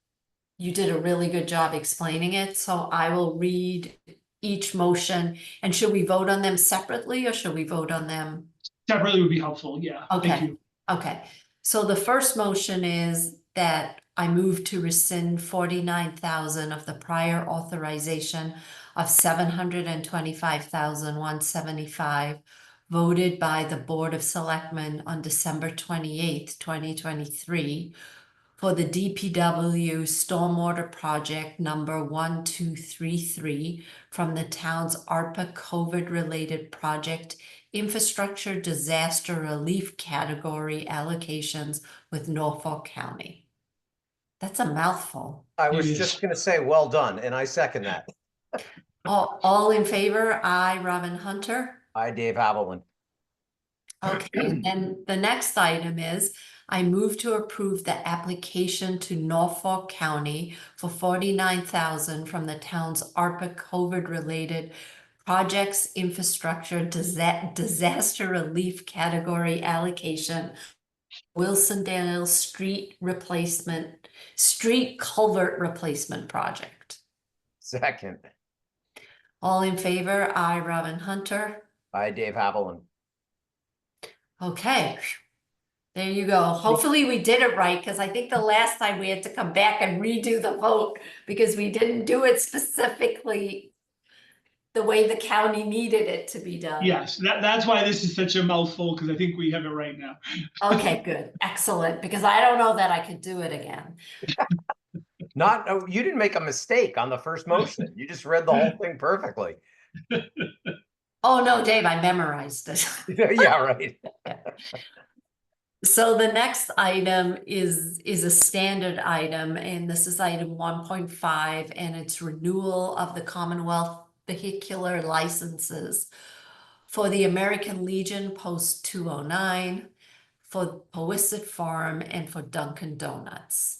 you did a really good job explaining it. So I will read each motion. And should we vote on them separately or should we vote on them? Separately would be helpful, yeah. Thank Okay, you. okay. So the first motion is that I move to rescind 49,000 of the prior authorization of 725,175 voted by the Board of Selectmen on December 28th, 2023 for the DPW Stormwater Project number 1233 from the town's ARPA COVID-related project infrastructure disaster relief category allocations with Norfolk County. That's a mouthful. I It was is. just gonna say, well done, and I second that. All in favor? Aye, Robin Hunter. Hi, Dave Haviland. Okay, and the next item is I move to approve the application to Norfolk County for 49,000 from the town's ARPA COVID-related projects infrastructure disaster relief category allocation, Wilsondale Street Culvert Replacement Project. Second. All in favor? Aye, Robin Hunter. Hi, Dave Haviland. Okay, there you go. Hopefully we did it right, because I think the last time we had to come back and redo the vote because we didn't do it specifically the way the county needed it to be done. Yes, that's why this is such a mouthful, because I think we have it right now. Okay, good, excellent, because I don't know that I could do it again. Oh, you didn't make a mistake on the first motion. You just read the whole thing perfectly. Oh, no, Dave, I memorized it. Yeah, right. So the next item is a standard item, and this is item 1.5, and it's renewal of the Commonwealth vehicular licenses for the American Legion Post 209, for Powysset Farm, and for Dunkin' Donuts.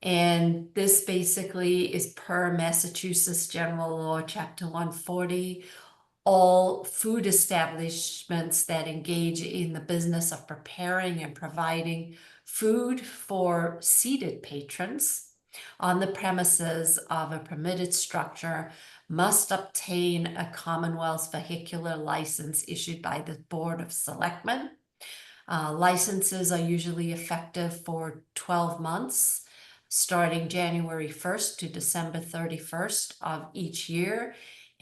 And this basically is per Massachusetts General Law, Chapter 140. All food establishments that engage in the business of preparing and providing food for seated patrons on the premises of a permitted structure must obtain a Commonwealth vehicular license issued by the Board of Selectmen. Licenses are usually effective for 12 months, starting January 1st to December 31st of each year.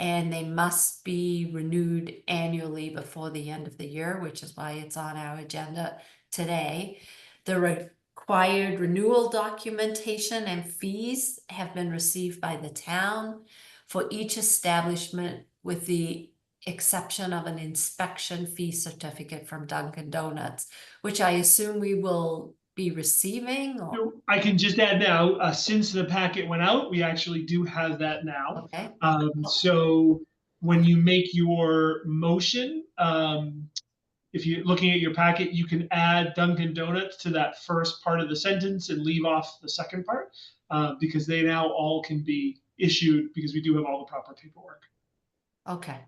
and they must be renewed annually before the end of the year, which is why it's on our agenda today. The required renewal documentation and fees have been received by the town for each establishment, with the exception of an inspection fee certificate from Dunkin' Donuts, which I assume we will be receiving, or, So I can just add now, since the packet went out, we actually do have that now. okay? So when you make your motion, if you're looking at your packet, you can add Dunkin' Donuts to that first part of the sentence and leave off the second part, because they now all can be issued because we do have all the proper paperwork. Okay,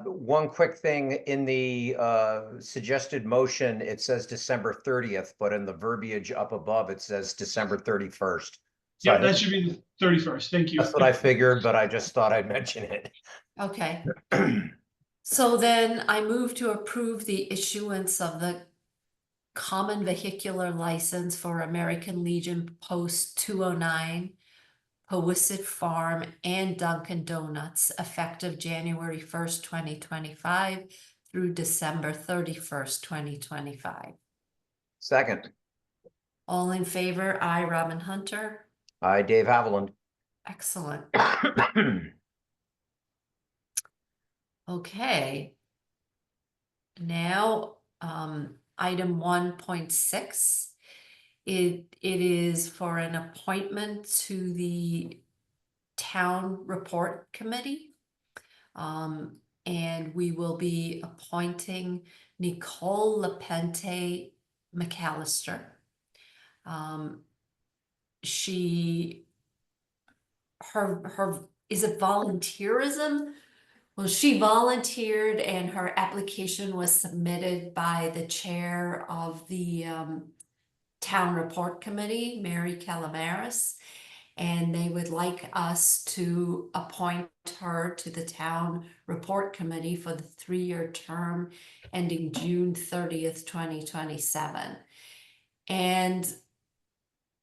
One quick thing, in the suggested motion, it says December 30th, but in the verbiage up above, it says December 31st. So I Yeah, that didn't- should be the 31st. Thank you. that's what I figured, but I just thought I'd mention it. okay. So then I move to approve the issuance of the common vehicular license for American Legion Post 209, Powasset Farm, and Dunkin' Donuts, effective January 1st, 2025 through December 31st, 2025. Second, All in favor? I, Robin Hunter. I, Dave Haviland. Excellent. Okay. Now, item 1.6. It is for an appointment to the Town Report Committee. And we will be appointing Nicole Lepente McAllister. Is it volunteerism? Well, she volunteered and her application was submitted by the chair of the Town Report Committee, Mary Calamaris, and they would like us to appoint her to the Town Report Committee for the 3-year term ending June 30th, 2027. And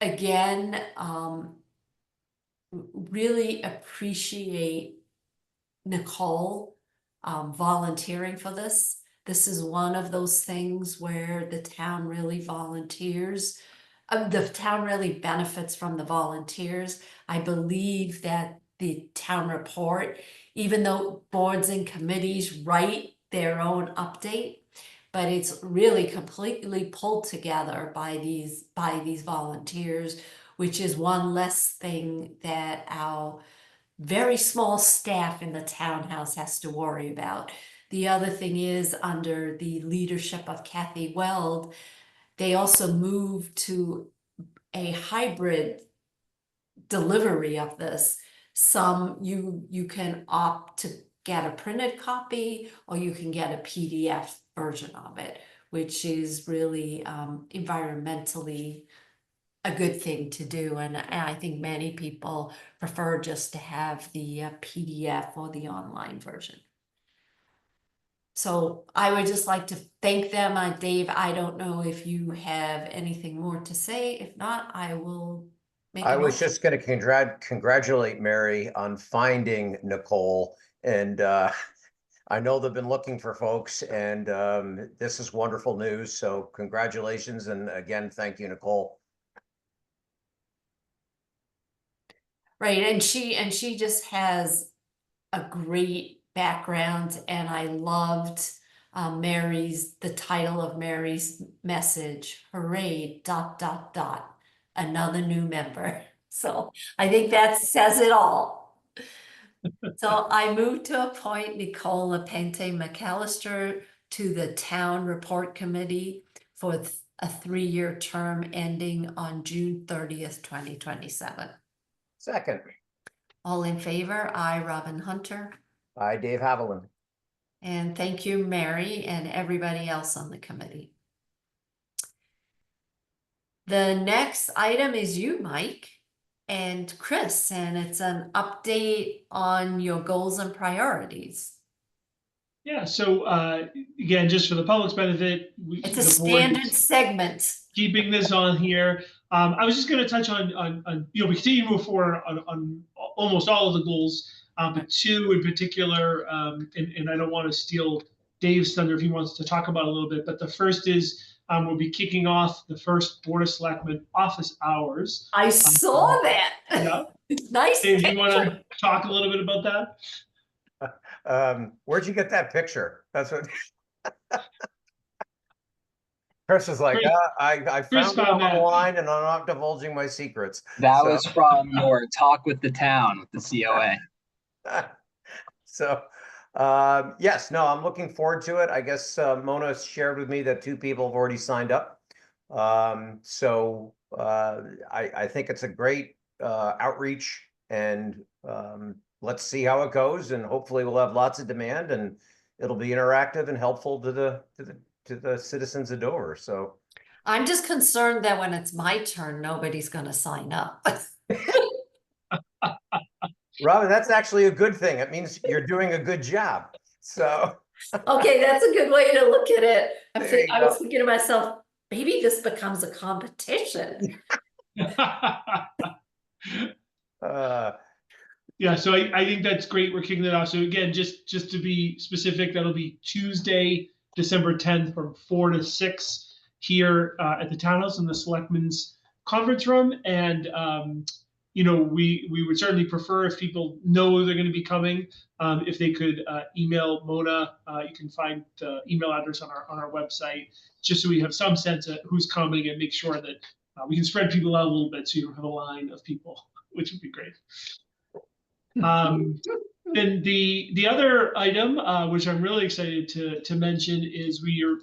again, really appreciate Nicole volunteering for this. This is one of those things where the town really volunteers. The town really benefits from the volunteers. I believe that the town report, even though boards and committees write their own update, but it's really completely pulled together by these volunteers, which is one less thing that our very small staff in the townhouse has to worry about. The other thing is, under the leadership of Kathy Weld, they also moved to a hybrid delivery of this. Some you can opt to get a printed copy, or you can get a PDF version of it, which is really environmentally a good thing to do. And I think many people prefer just to have the PDF or the online version. So I would just like to thank them. Dave, I don't know if you have anything more to say. If not, I will make a I was motion. just going to congratulate Mary on finding Nicole, and I know they've been looking for folks, and this is wonderful news. So congratulations, and again, thank you, Nicole. Right, and she just has a great background, and I loved the title of Mary's message, hooray, ... another new member. So I think that says it all. So I move to appoint Nicole Lepente McAllister to the Town Report Committee for a 3-year term ending on June 30th, 2027. Second, All in favor? I, Robin Hunter. I, Dave Haviland. And thank you, Mary, and everybody else on the committee. The next item is you, Mike, and Chris, and it's an update on your goals and priorities. Yeah, so again, just for the public's benefit, It's a the board is standard segment. keeping this on here. I was just going to touch on we continue to move forward on almost all of the goals. but two in particular, and I don't want to steal Dave's thunder if he wants to talk about it a little bit, but the first is we'll be kicking off the first Board of Selectmen office hours. I saw that. Yeah. Nice Dave, do you want picture. to talk a little bit about that? Where'd you get that picture? That's what. Chris is like, Chris- I Chris found it found that. online and I'm not divulging my secrets. That So- was from your talk with the town with the COA. So, yes, no, I'm looking forward to it. I guess Mona shared with me that 2 people have already signed up. So I think it's a great outreach, and let's see how it goes. And hopefully we'll have lots of demand, and it'll be interactive and helpful to the citizens of Dover. So I'm just concerned that when it's my turn, nobody's gonna sign up. Robin, that's actually a good thing. It means you're doing a good job. So Okay, that's a good way to look at it. There you I was go. thinking to myself, maybe this becomes a competition. Yeah, so I think that's great. We're kicking it off. So again, just to be specific, that'll be Tuesday, December 10th from 4 to 6 here at the Townhouse in the Selectmen's Conference Room. And we would certainly prefer if people know they're going to be coming, if they could email Mona. You can find the email address on our website, just so we have some sense of who's coming and make sure that we can spread people out a little bit so you don't have a line of people, which would be great. Then the other item, which I'm really excited to mention, is we are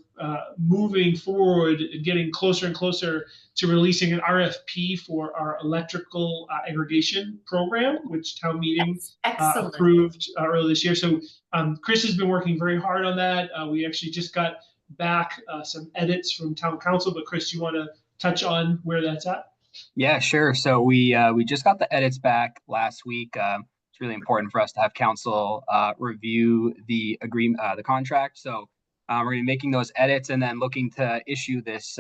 moving forward and getting closer and closer to releasing an RFP for our electrical aggregation program, which town meeting Excellent. approved earlier this year. So Chris has been working very hard on that. We actually just got back some edits from town council, but Chris, do you want to touch on where that's at? Yeah, sure. So we just got the edits back last week. It's really important for us to have council review the agreement, the contract. So we're going to be making those edits and then looking to issue this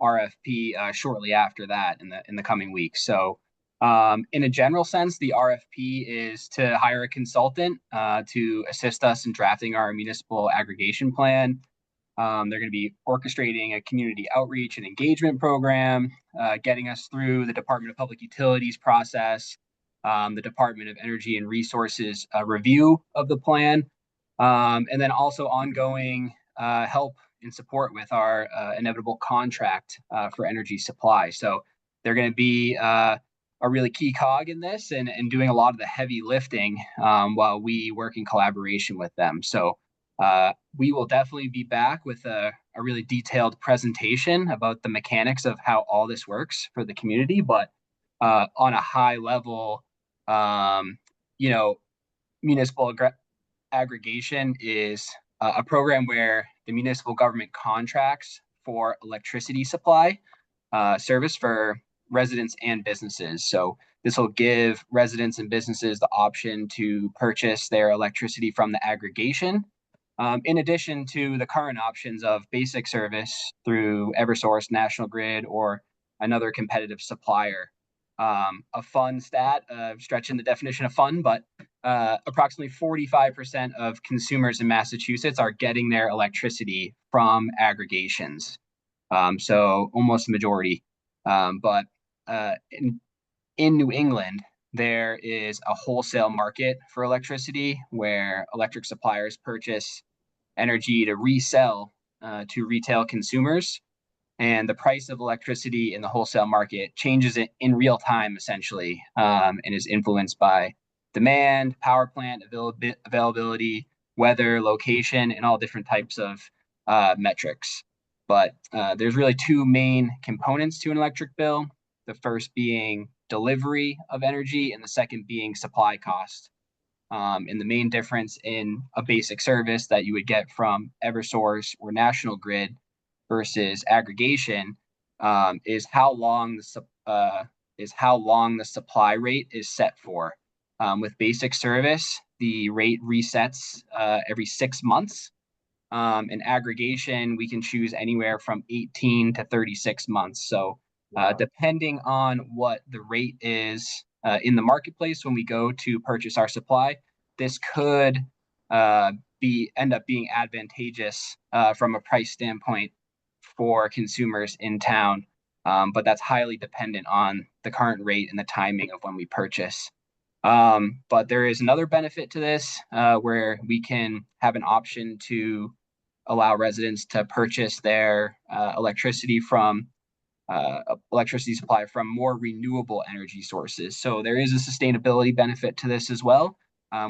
RFP shortly after that in the coming weeks. So in a general sense, the RFP is to hire a consultant to assist us in drafting our municipal aggregation plan. They're going to be orchestrating a community outreach and engagement program, getting us through the Department of Public Utilities process, the Department of Energy and Resources review of the plan, and then also ongoing help and support with our inevitable contract for energy supply. So they're going to be a really key cog in this and doing a lot of the heavy lifting while we work in collaboration with them. So we will definitely be back with a really detailed presentation about the mechanics of how all this works for the community. But on a high level, municipal aggregation is a program where the municipal government contracts for electricity supply service for residents and businesses. So this will give residents and businesses the option to purchase their electricity from the aggregation, in addition to the current options of basic service through Eversource, National Grid, or another competitive supplier. A fun stat, stretching the definition of fun, but approximately 45% of consumers in Massachusetts are getting their electricity from aggregations. So almost the majority. But in New England, there is a wholesale market for electricity where electric suppliers purchase energy to resell to retail consumers. And the price of electricity in the wholesale market changes it in real time, essentially, and is influenced by demand, power plant availability, weather, location, and all different types of metrics. But there's really 2 main components to an electric bill. The first being delivery of energy and the second being supply cost. And the main difference in a basic service that you would get from Eversource or National Grid versus aggregation is how long the supply rate is set for. With basic service, the rate resets every 6 months. In aggregation, we can choose anywhere from 18 to 36 months. So depending on what the rate is in the marketplace when we go to purchase our supply, this could end up being advantageous from a price standpoint for consumers in town. But that's highly dependent on the current rate and the timing of when we purchase. But there is another benefit to this where we can have an option to allow residents to purchase their electricity supply from more renewable energy sources. So there is a sustainability benefit to this as well,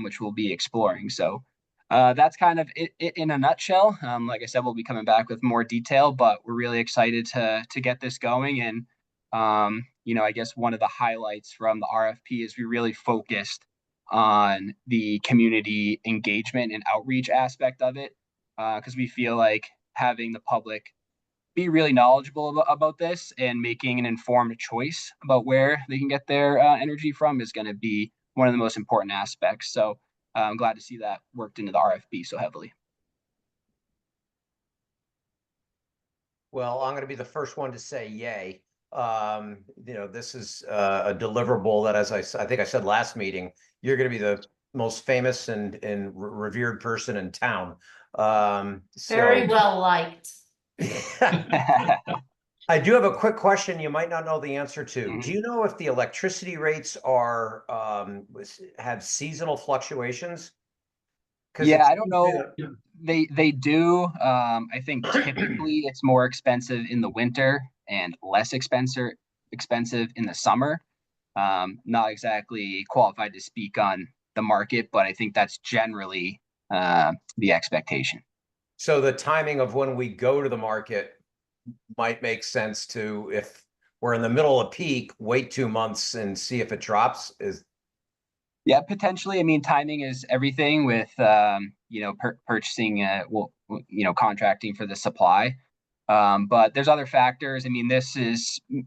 which we'll be exploring. So that's kind of it in a nutshell. Like I said, we'll be coming back with more detail, but we're really excited to get this going. And I guess one of the highlights from the RFP is we really focused on the community engagement and outreach aspect of it, because we feel like having the public be really knowledgeable about this and making an informed choice about where they can get their energy from is going to be one of the most important aspects. So I'm glad to see that worked into the RFP so heavily. Well, I'm going to be the first one to say yay. This is a deliverable that, as I think I said last meeting, you're going to be the most famous and revered person in town. Very well liked. I do have a quick question you might not know the answer to. Mhm. Do you know if the electricity rates are have seasonal fluctuations? Yeah, I don't know. Yeah. They do. I think typically it's more expensive in the winter and less expensive in the summer. Not exactly qualified to speak on the market, but I think that's generally the expectation. So the timing of when we go to the market might make sense to, if we're in the middle of peak, wait 2 months and see if it drops. Yeah, potentially. I mean, timing is everything with purchasing, contracting for the supply. But there's other factors. I mean,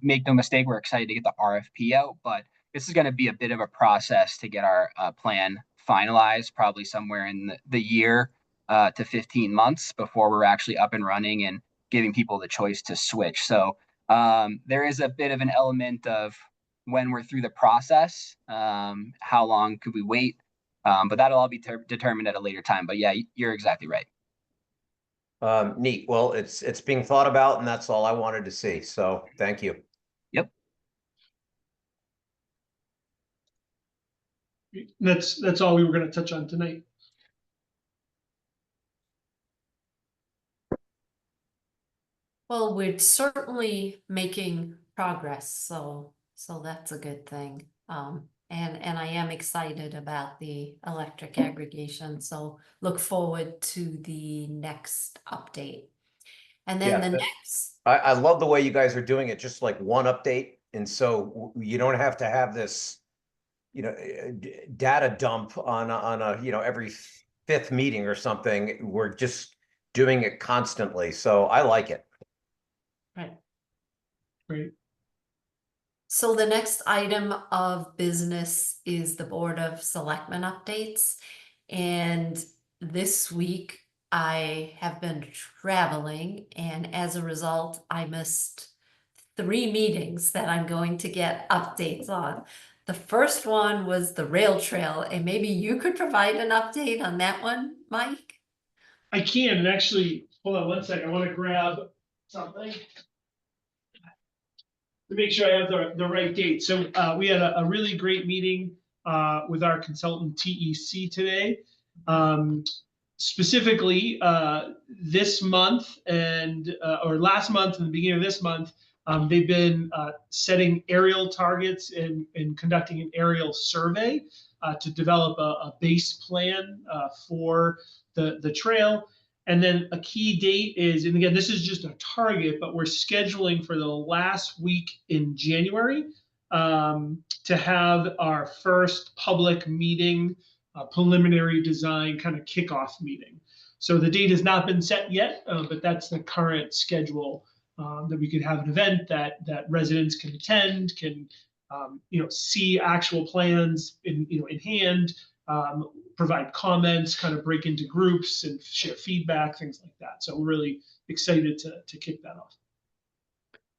make no mistake, we're excited to get the RFP out, but this is going to be a bit of a process to get our plan finalized, probably somewhere in the year to 15 months before we're actually up and running and giving people the choice to switch. So there is a bit of an element of when we're through the process, how long could we wait? But that'll all be determined at a later time. But yeah, you're exactly right. Neat. Well, it's being thought about, and that's all I wanted to see. So thank you. Yep. That's all we were going to touch on tonight. Well, we're certainly making progress, so that's a good thing. And I am excited about the electric aggregation, so look forward to the next update. And then Yeah, the next, I love the way you guys are doing it, just like one update. And so you don't have to have this, data dump on a, every 5th meeting or something. We're just doing it constantly. So I like it. right. Great. So the next item of business is the Board of Selectmen updates. And this week I have been traveling, and as a result, I missed 3 meetings that I'm going to get updates on. The first one was the rail trail, and maybe you could provide an update on that one, Mike? I can, and actually, hold on one second. I want to grab something to make sure I have the right date. So we had a really great meeting with our consultant TEC today. Specifically, this month or last month and the beginning of this month, they've been setting aerial targets and conducting an aerial survey to develop a base plan for the trail. And then a key date is, and again, this is just a target, but we're scheduling for the last week in January to have our first public meeting, preliminary design kind of kickoff meeting. So the date has not been set yet, but that's the current schedule, that we could have an event that residents can attend, can see actual plans in hand, provide comments, kind of break into groups and share feedback, things like that. So we're really excited to kick that off.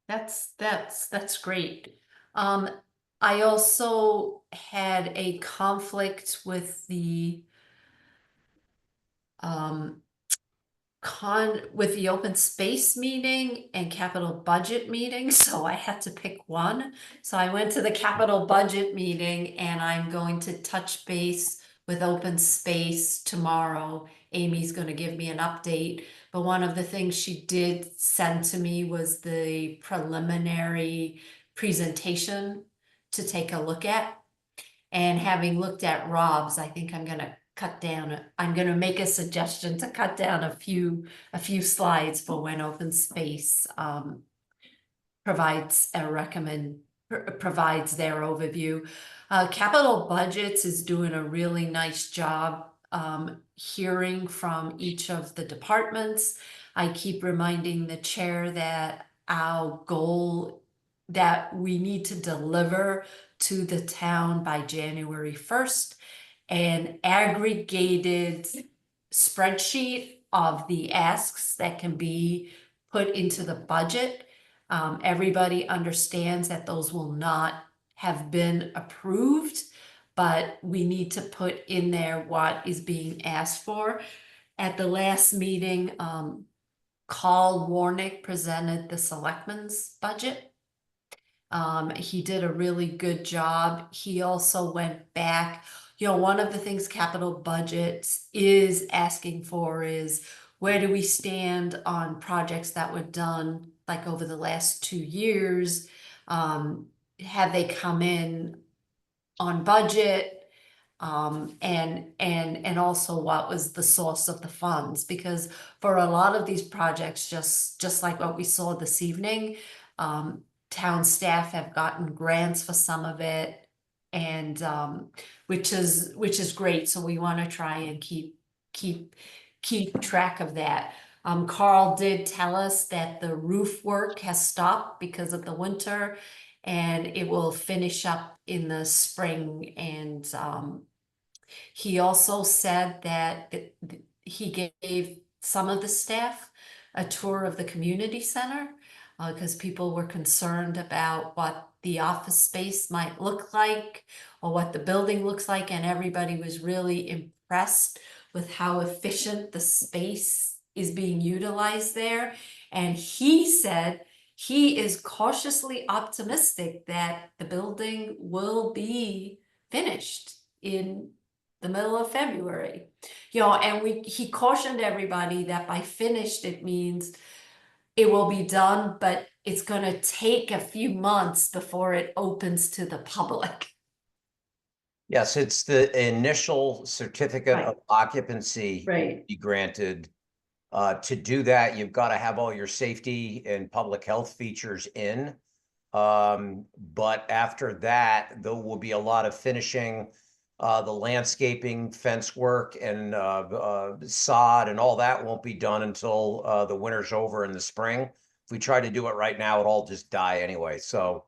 That's great. I also had a conflict with the with the open space meeting and capital budget meeting, so I had to pick one. So I went to the capital budget meeting, and I'm going to touch base with open space tomorrow. Amy's going to give me an update, but one of the things she did send to me was the preliminary presentation to take a look at. And having looked at Rob's, I think I'm gonna I'm gonna make a suggestion to cut down a few slides for when open space provides provides their overview. Capital Budgets is doing a really nice job hearing from each of the departments. I keep reminding the chair that our goal that we need to deliver to the town by January 1st, an aggregated spreadsheet of the asks that can be put into the budget. Everybody understands that those will not have been approved, but we need to put in there what is being asked for. At the last meeting, Carl Warnick presented the Selectmen's budget. He did a really good job. He also went back. One of the things capital budget is asking for is, where do we stand on projects that were done like over the last 2 years? Have they come in on budget? And also what was the source of the funds? Because for a lot of these projects, just like what we saw this evening, town staff have gotten grants for some of it, and which is great. So we want to try and keep track of that. Carl did tell us that the roof work has stopped because of the winter, and it will finish up in the spring. And he also said that he gave some of the staff a tour of the community center because people were concerned about what the office space might look like or what the building looks like, and everybody was really impressed with how efficient the space is being utilized there. And he said he is cautiously optimistic that the building will be finished in the middle of February. And he cautioned everybody that by finished, it means it will be done, but it's going to take a few months before it opens to the public. Yes, it's the initial certificate Right. of occupancy Right. be granted. To do that, you've got to have all your safety and public health features in. But after that, there will be a lot of finishing, the landscaping, fence work, and sod and all that won't be done until the winter's over in the spring. If we try to do it right now, it'll all just die anyway. So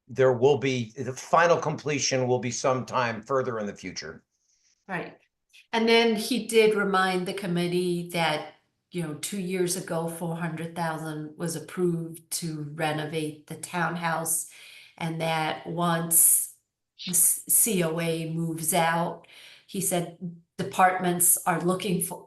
there will be, the final completion will be sometime further in the future. Right. And then he did remind the committee that, 2 years ago, 400,000 was approved to renovate the townhouse, and that once the COA moves out, he said departments are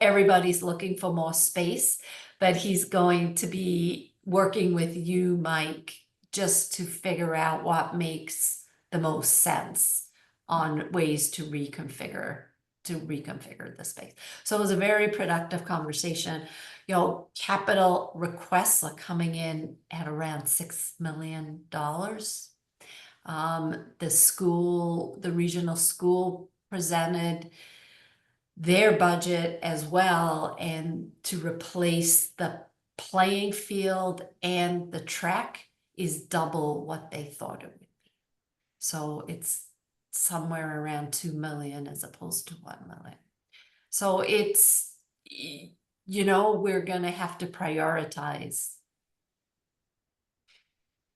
everybody's looking for more space, but he's going to be working with you, Mike, just to figure out what makes the most sense on ways to reconfigure the space. So it was a very productive conversation. Capital requests are coming in at around $6 million. The regional school presented their budget as well, and to replace the playing field and the track is double what they thought it would be. So it's somewhere around 2 million as opposed to 1 million. So it's, we're gonna have to prioritize.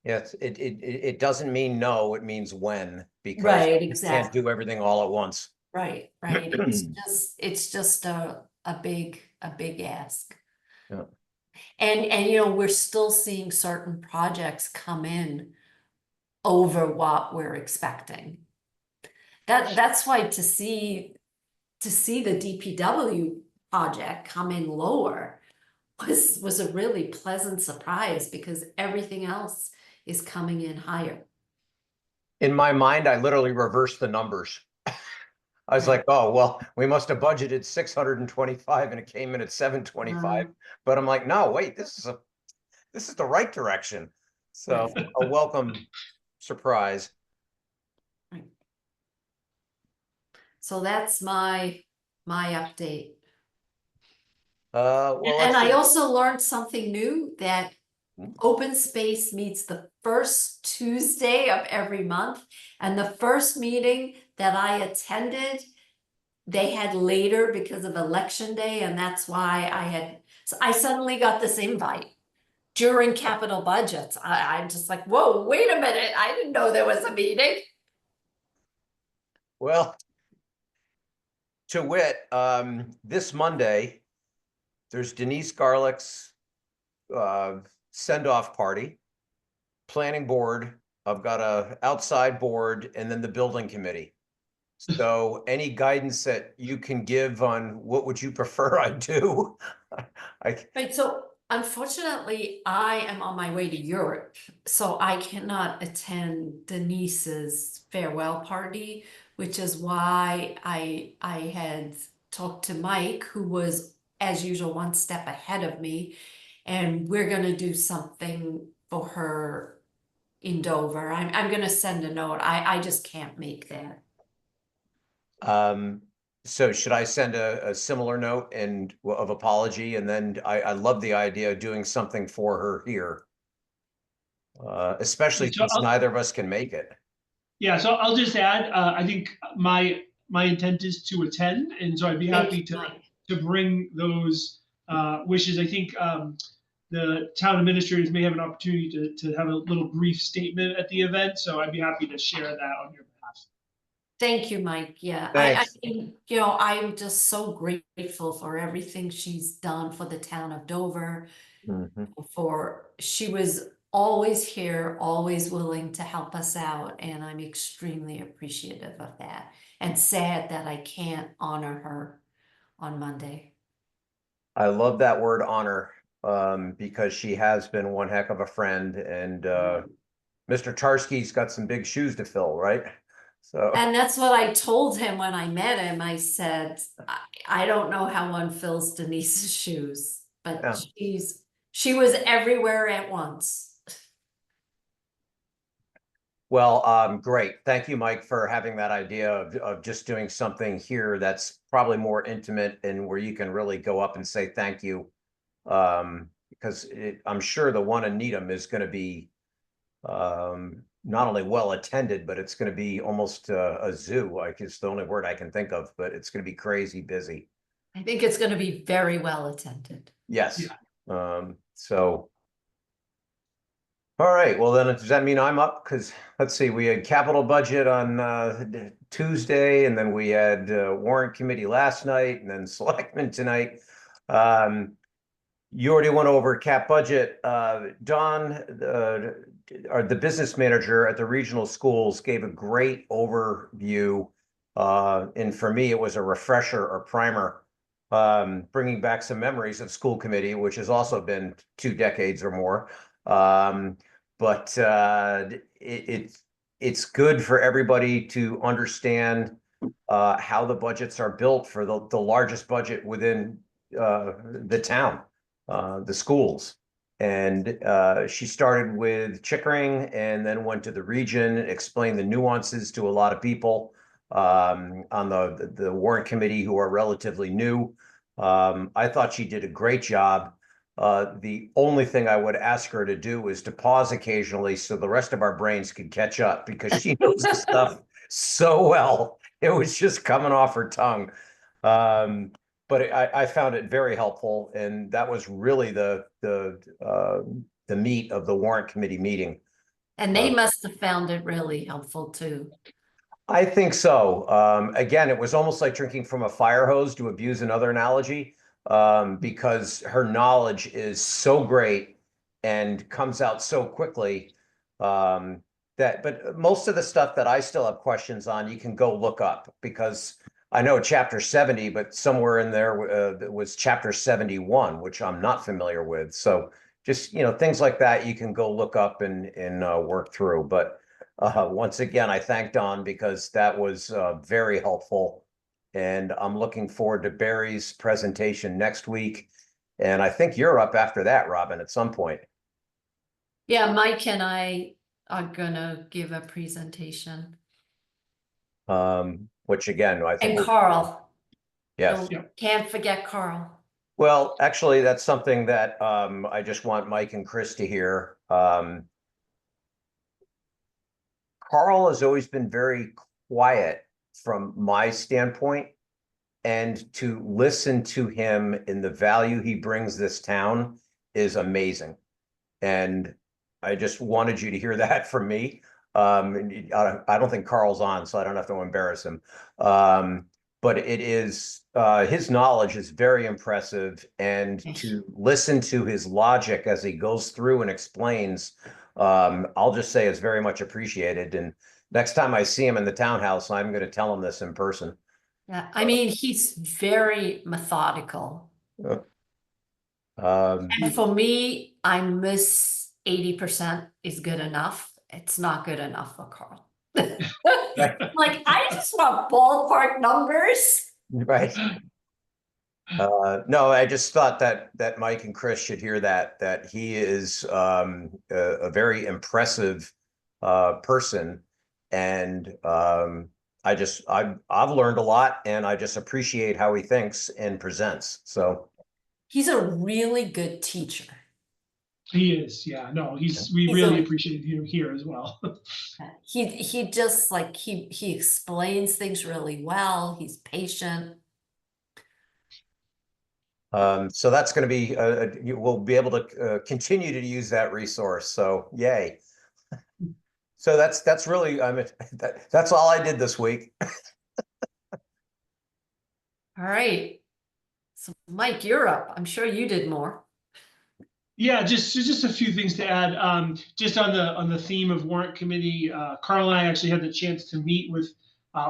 Yes, it doesn't mean no, it means when, because Right, you can't exactly. do everything all at once. Right. It's just a big ask. Yeah. And we're still seeing certain projects come in over what we're expecting. That's why to see the DPW project come in lower was a really pleasant surprise because everything else is coming in higher. In my mind, I literally reversed the numbers. I was like, oh, well, we must have budgeted 625 and it came in at 725. But I'm like, no, wait, this is the right direction. So a welcome surprise. So that's my update. Well, And let's I see. also learned something new that Hmm. open space meets the first Tuesday of every month. And the first meeting that I attended, they had later because of election day. And that's why I suddenly got this invite during capital budgets. I'm just like, whoa, wait a minute. I didn't know there was a meeting. Well, to wit, this Monday, there's Denise Garlick's send-off party, planning board. I've got a outside board and then the building committee. So any guidance that you can give on what would you prefer I do? Right, so unfortunately, I am on my way to Europe, so I cannot attend Denise's farewell party, which is why I had talked to Mike, who was, as usual, one step ahead of me, and we're gonna do something for her in Dover. I'm gonna send a note. I just can't make that. So should I send a similar note and of apology? And then I love the idea of doing something for her here. Especially So since neither of us can make it. Yeah, so I'll just add, I think my intent is to attend, and so I'd be happy Thank you, Mike. to bring those wishes. I think the town administrators may have an opportunity to have a little brief statement at the event, so I'd be happy to share that on your behalf. Thank you, Mike. Yeah, Thanks. think, I'm just so grateful for everything she's done for the town of Dover. Mhm. She was always here, always willing to help us out, and I'm extremely appreciative of that. And sad that I can't honor her on Monday. I love that word honor, because she has been one heck of a friend, and Mr. Tarski's got some big shoes to fill, right? So And that's what I told him when I met him. I said, I don't know how one fills Denise's shoes, but yeah. she was everywhere at once. Well, great. Thank you, Mike, for having that idea of just doing something here that's probably more intimate and where you can really go up and say thank you. Because I'm sure the one in Needham is going to be not only well attended, but it's going to be almost a zoo. Like it's the only word I can think of, but it's going to be crazy busy. I think it's going to be very well attended. Yes. So. All right, well then, does that mean I'm up? Because let's see, we had capital budget on Tuesday, and then we had warrant committee last night, and then selectmen tonight. You already went over cap budget. Don, the business manager at the regional schools, gave a great overview. And for me, it was a refresher or primer, bringing back some memories of school committee, which has also been 2 decades or more. But it's good for everybody to understand how the budgets are built for the largest budget within the town, the schools. And she started with Chickering and then went to the region, explained the nuances to a lot of people on the warrant committee who are relatively new. I thought she did a great job. The only thing I would ask her to do is to pause occasionally so the rest of our brains could catch up, because she knows the stuff so well. It was just coming off her tongue. But I found it very helpful, and that was really the meat of the warrant committee meeting. And they must have found it really helpful too. I think so. Again, it was almost like drinking from a fire hose, to abuse another analogy, because her knowledge is so great and comes out so quickly, but most of the stuff that I still have questions on, you can go look up, because I know chapter 70, but somewhere in there was chapter 71, which I'm not familiar with. So just, things like that you can go look up and work through. But once again, I thank Don, because that was very helpful. And I'm looking forward to Barry's presentation next week. And I think you're up after that, Robin, at some point. Yeah, Mike and I are gonna give a presentation. Which again, I think And Carl. yes. Can't forget Carl. Well, actually, that's something that I just want Mike and Chris to hear. Carl has always been very quiet from my standpoint, and to listen to him in the value he brings this town is amazing. And I just wanted you to hear that from me. I don't think Carl's on, so I don't have to embarrass him. But it is, his knowledge is very impressive, and to listen to his logic as he goes through and explains, I'll just say it's very much appreciated. And next time I see him in the townhouse, I'm going to tell him this in person. Yeah, I mean, he's very methodical. And for me, I miss 80% is good enough. It's not good enough for Carl. Like, I just want ballpark numbers. Right. No, I just thought that Mike and Chris should hear that he is a very impressive person. And I've learned a lot, and I just appreciate how he thinks and presents. So He's a really good teacher. He is, yeah. No, we really appreciate him here as well. He just like he explains things really well. He's patient. So that's going to be we'll be able to continue to use that resource. So yay. So that's really that's all I did this week. All right. So Mike, you're up. I'm sure you did more. Yeah, just a few things to add. Just on the theme of warrant committee, Carl and I actually had the chance to meet with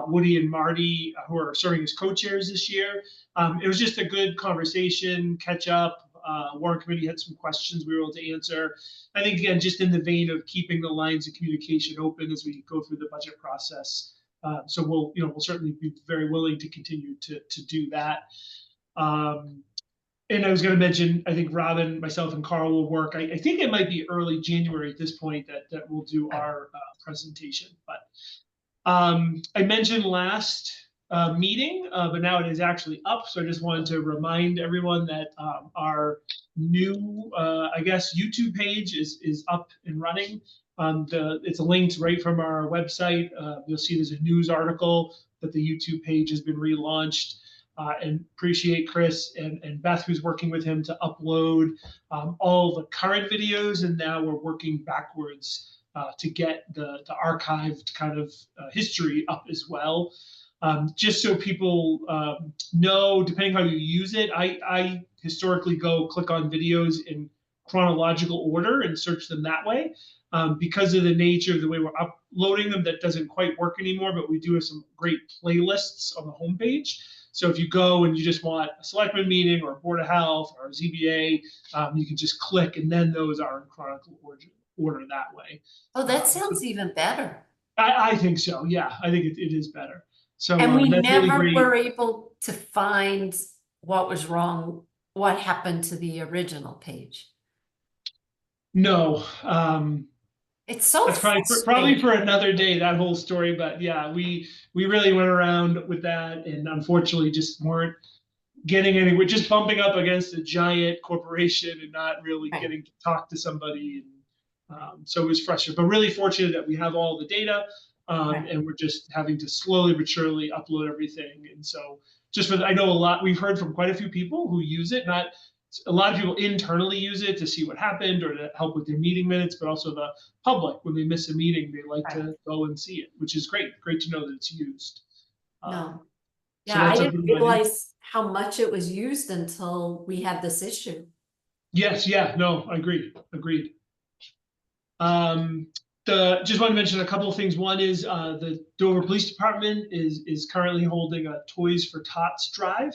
Woody and Marty, who are serving as co-chairs this year. It was just a good conversation, catch up. Warrant committee had some questions we were able to answer. I think, again, just in the vein of keeping the lines of communication open as we go through the budget process. So we'll certainly be very willing to continue to do that. And I was going to mention, I think Robin, myself, and Carl will work. I think it might be early January at this point that we'll do our presentation. But I mentioned last meeting, but now it is actually up. So I just wanted to remind everyone that our new, I guess, YouTube page is up and running. It's linked right from our website. You'll see there's a news article that the YouTube page has been relaunched. And appreciate Chris and Beth, who's working with him to upload all the current videos. And now we're working backwards to get the archived kind of history up as well. Just so people know, depending how you use it, I historically go click on videos in chronological order and search them that way. Because of the nature of the way we're uploading them, that doesn't quite work anymore, but we do have some great playlists on the homepage. So if you go and you just want a selectman meeting or a board of health or a ZBA, you can just click, and then those are in chronological order that way. Oh, that sounds even better. I think so. Yeah, I think it is better. So and we that's never really were able to find what was wrong, what happened to the original page. No. It's so that's probably for another day, that whole story. But yeah, we really went around with that, and unfortunately just weren't getting anywhere, just bumping up against a giant corporation and not really getting to talk to somebody. And so it was frustrating, but really fortunate that we have all the data, and we're just having to slowly but surely upload everything. And so I know we've heard from quite a few people who use it, not a lot of people internally use it to see what happened or to help with their meeting minutes, but also the public, when they miss a meeting, they like to go and see it, which is great to know that it's used. No. So yeah, I didn't realize how much it was used until we had this issue. Yes, yeah, no, agreed. Just want to mention a couple of things. One is the Dover Police Department is currently holding a Toys for Tots drive.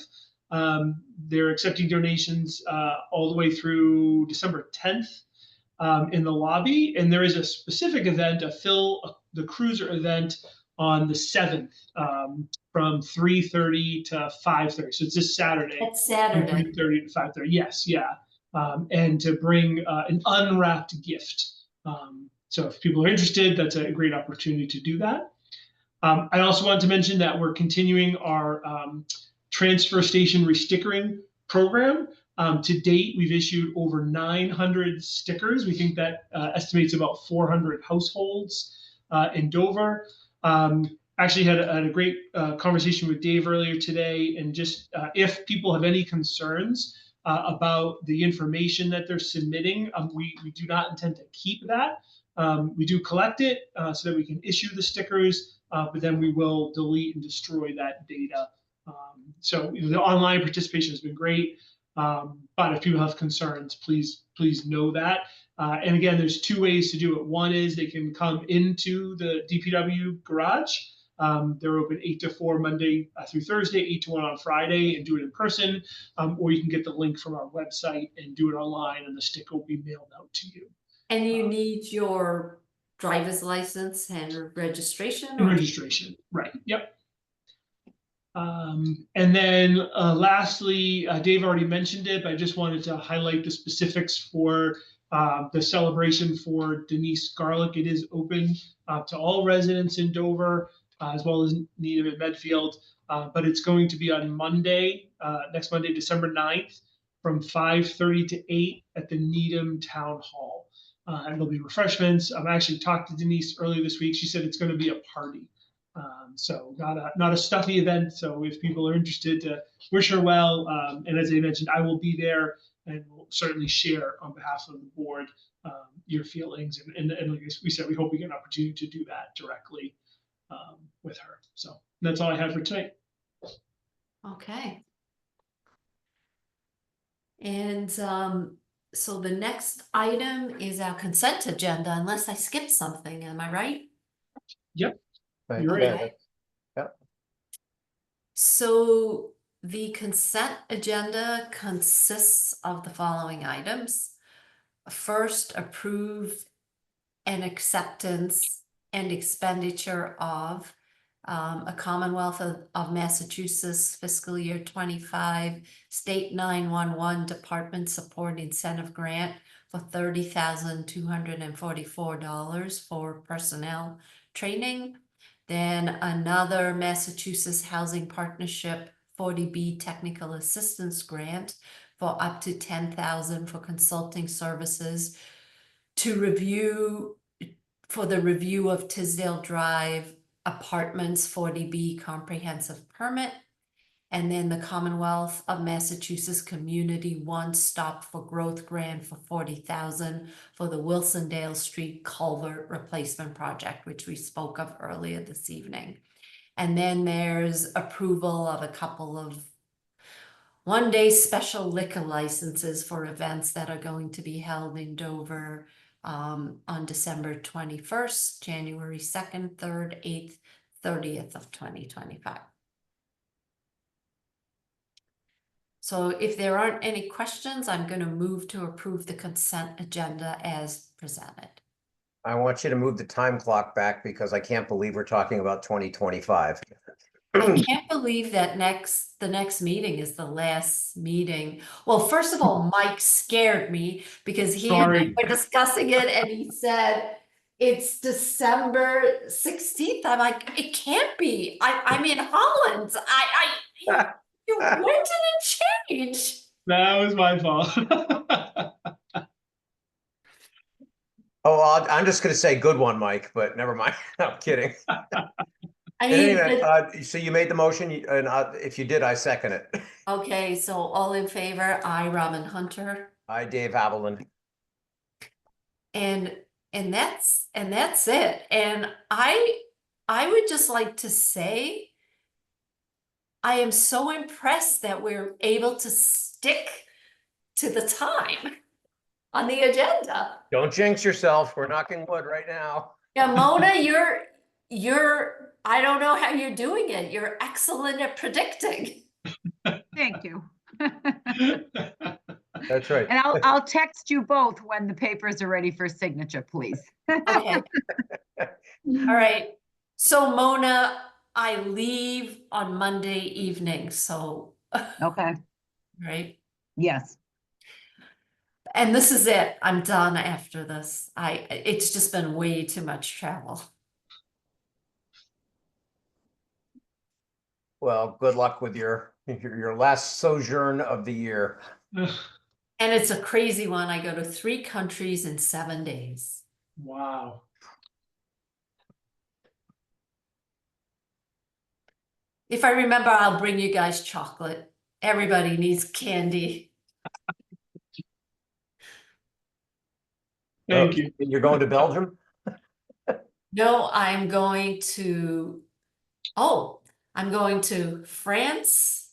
They're accepting donations all the way through December 10th in the lobby, and there is a specific event, the Cruiser event on the 7th from 3:30 to 5:30. So it's this Saturday. It's Saturday. 3:30 to 5:30. Yes, yeah, and to bring an unwrapped gift. So if people are interested, that's a great opportunity to do that. I also want to mention that we're continuing our transfer station restickering program. To date, we've issued over 900 stickers. We think that estimates about 400 households in Dover. Actually had a great conversation with Dave earlier today, and just if people have any concerns about the information that they're submitting, we do not intend to keep that. We do collect it so that we can issue the stickers, but then we will delete and destroy that data. So the online participation has been great, but if people have concerns, please know that. And again, there's two ways to do it. One is they can come into the DPW garage. They're open 8 to 4 Monday through Thursday, 8 to 1 on Friday, and do it in person. Or you can get the link from our website and do it online, and the sticker will be mailed out to you. And you need your driver's license and registration? And registration, right, yep. And then lastly, Dave already mentioned it, but I just wanted to highlight the specifics for the celebration for Denise Garlick. It is open to all residents in Dover, as well as Needham and Medfield, but it's going to be on Monday, next Monday, December 9th, from 5:30 to 8 at the Needham Town Hall. And there'll be refreshments. I've actually talked to Denise earlier this week. She said it's going to be a party. So not a stuffy event. So if people are interested, to wish her well. And as I mentioned, I will be there and will certainly share on behalf of the board your feelings. And like we said, we hope we get an opportunity to do that directly with her. So that's all I have for tonight. Okay. And so the next item is our consent agenda, unless I skipped something, am I right? Yep. You're right. Okay. So the consent agenda consists of the following items. First, approve an acceptance and expenditure of a Commonwealth of Massachusetts fiscal year 25 State 911 Department Support Incentive Grant for $30,244 for personnel training. Then another Massachusetts Housing Partnership 40B Technical Assistance Grant for up to $10,000 for consulting services for the review of Tisdale Drive Apartments 40B comprehensive permit. And then the Commonwealth of Massachusetts Community One Stop for Growth Grant for $40,000 for the Wilsondale Street Culvert Replacement Project, which we spoke of earlier this evening. And then there's approval of a couple of one-day special liquor licenses for events that are going to be held in Dover on December 21st, January 2nd, 3rd, 8th, 30th of 2025. So if there aren't any questions, I'm going to move to approve the consent agenda as presented. I want you to move the time clock back because I can't believe we're talking about 2025. I can't believe that the next meeting is the last meeting. Well, first of all, Mike scared me because he and I were discussing it and he said it's December 16th. I'm like, it can't be. I'm in Holland. When did it change? That was my fault. Oh, I'm just going to say good one, Mike, but never mind. I'm kidding. I mean, So you made the motion, and if you did, I second it. okay, so all in favor, I, Robin Hunter. I, Dave Haviland. And that's it. And I would just like to say I am so impressed that we're able to stick to the time on the agenda. Don't jinx yourself. We're knocking wood right now. Yeah, Mona, I don't know how you're doing it. You're excellent at predicting. Thank you. That's right. And I'll text you both when the papers are ready for signature, please. Okay. All right. So Mona, I leave on Monday evening, so, Okay, right? yes. And this is it. I'm done after this. It's just been way too much travel. Well, good luck with your last sojourn of the year. And it's a crazy one. I go to 3 countries in 7 days. Wow. If I remember, I'll bring you guys chocolate. Everybody needs candy. Thank Oh, you. You're going to Belgium? No, I'm going to France,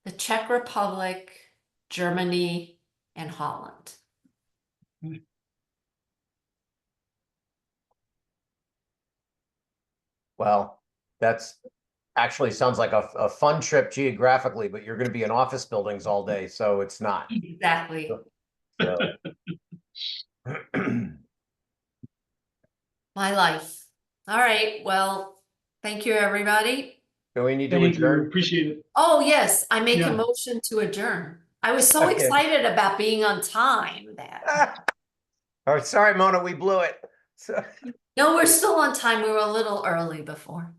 the Czech Republic, Germany, and Holland. Well, that's actually sounds like a fun trip geographically, but you're going to be in office buildings all day, so it's not. Exactly. So. My life. All right. Well, thank you, everybody. Do we need to Thank you. adjourn? Appreciate it. Oh, yes, I make a Yeah. motion to adjourn. I was so Okay. excited about being on time that. Oh, sorry, Mona, we blew it. So, No, we're still on time. We were a little early before.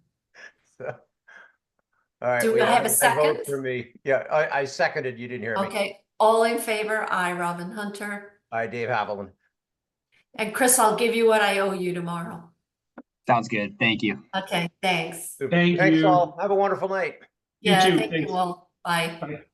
all right. Do we I have a vote second? for me. Yeah, I seconded. You didn't hear me. Okay, all in favor? I, Robin Hunter. Hi, Dave Haviland. And Chris, I'll give you what I owe you tomorrow. Sounds good. Thank you. Okay, thanks. Super. Thank Thanks you. all. Have a wonderful night. You Yeah, too. thank you Thanks. all. Bye. Bye.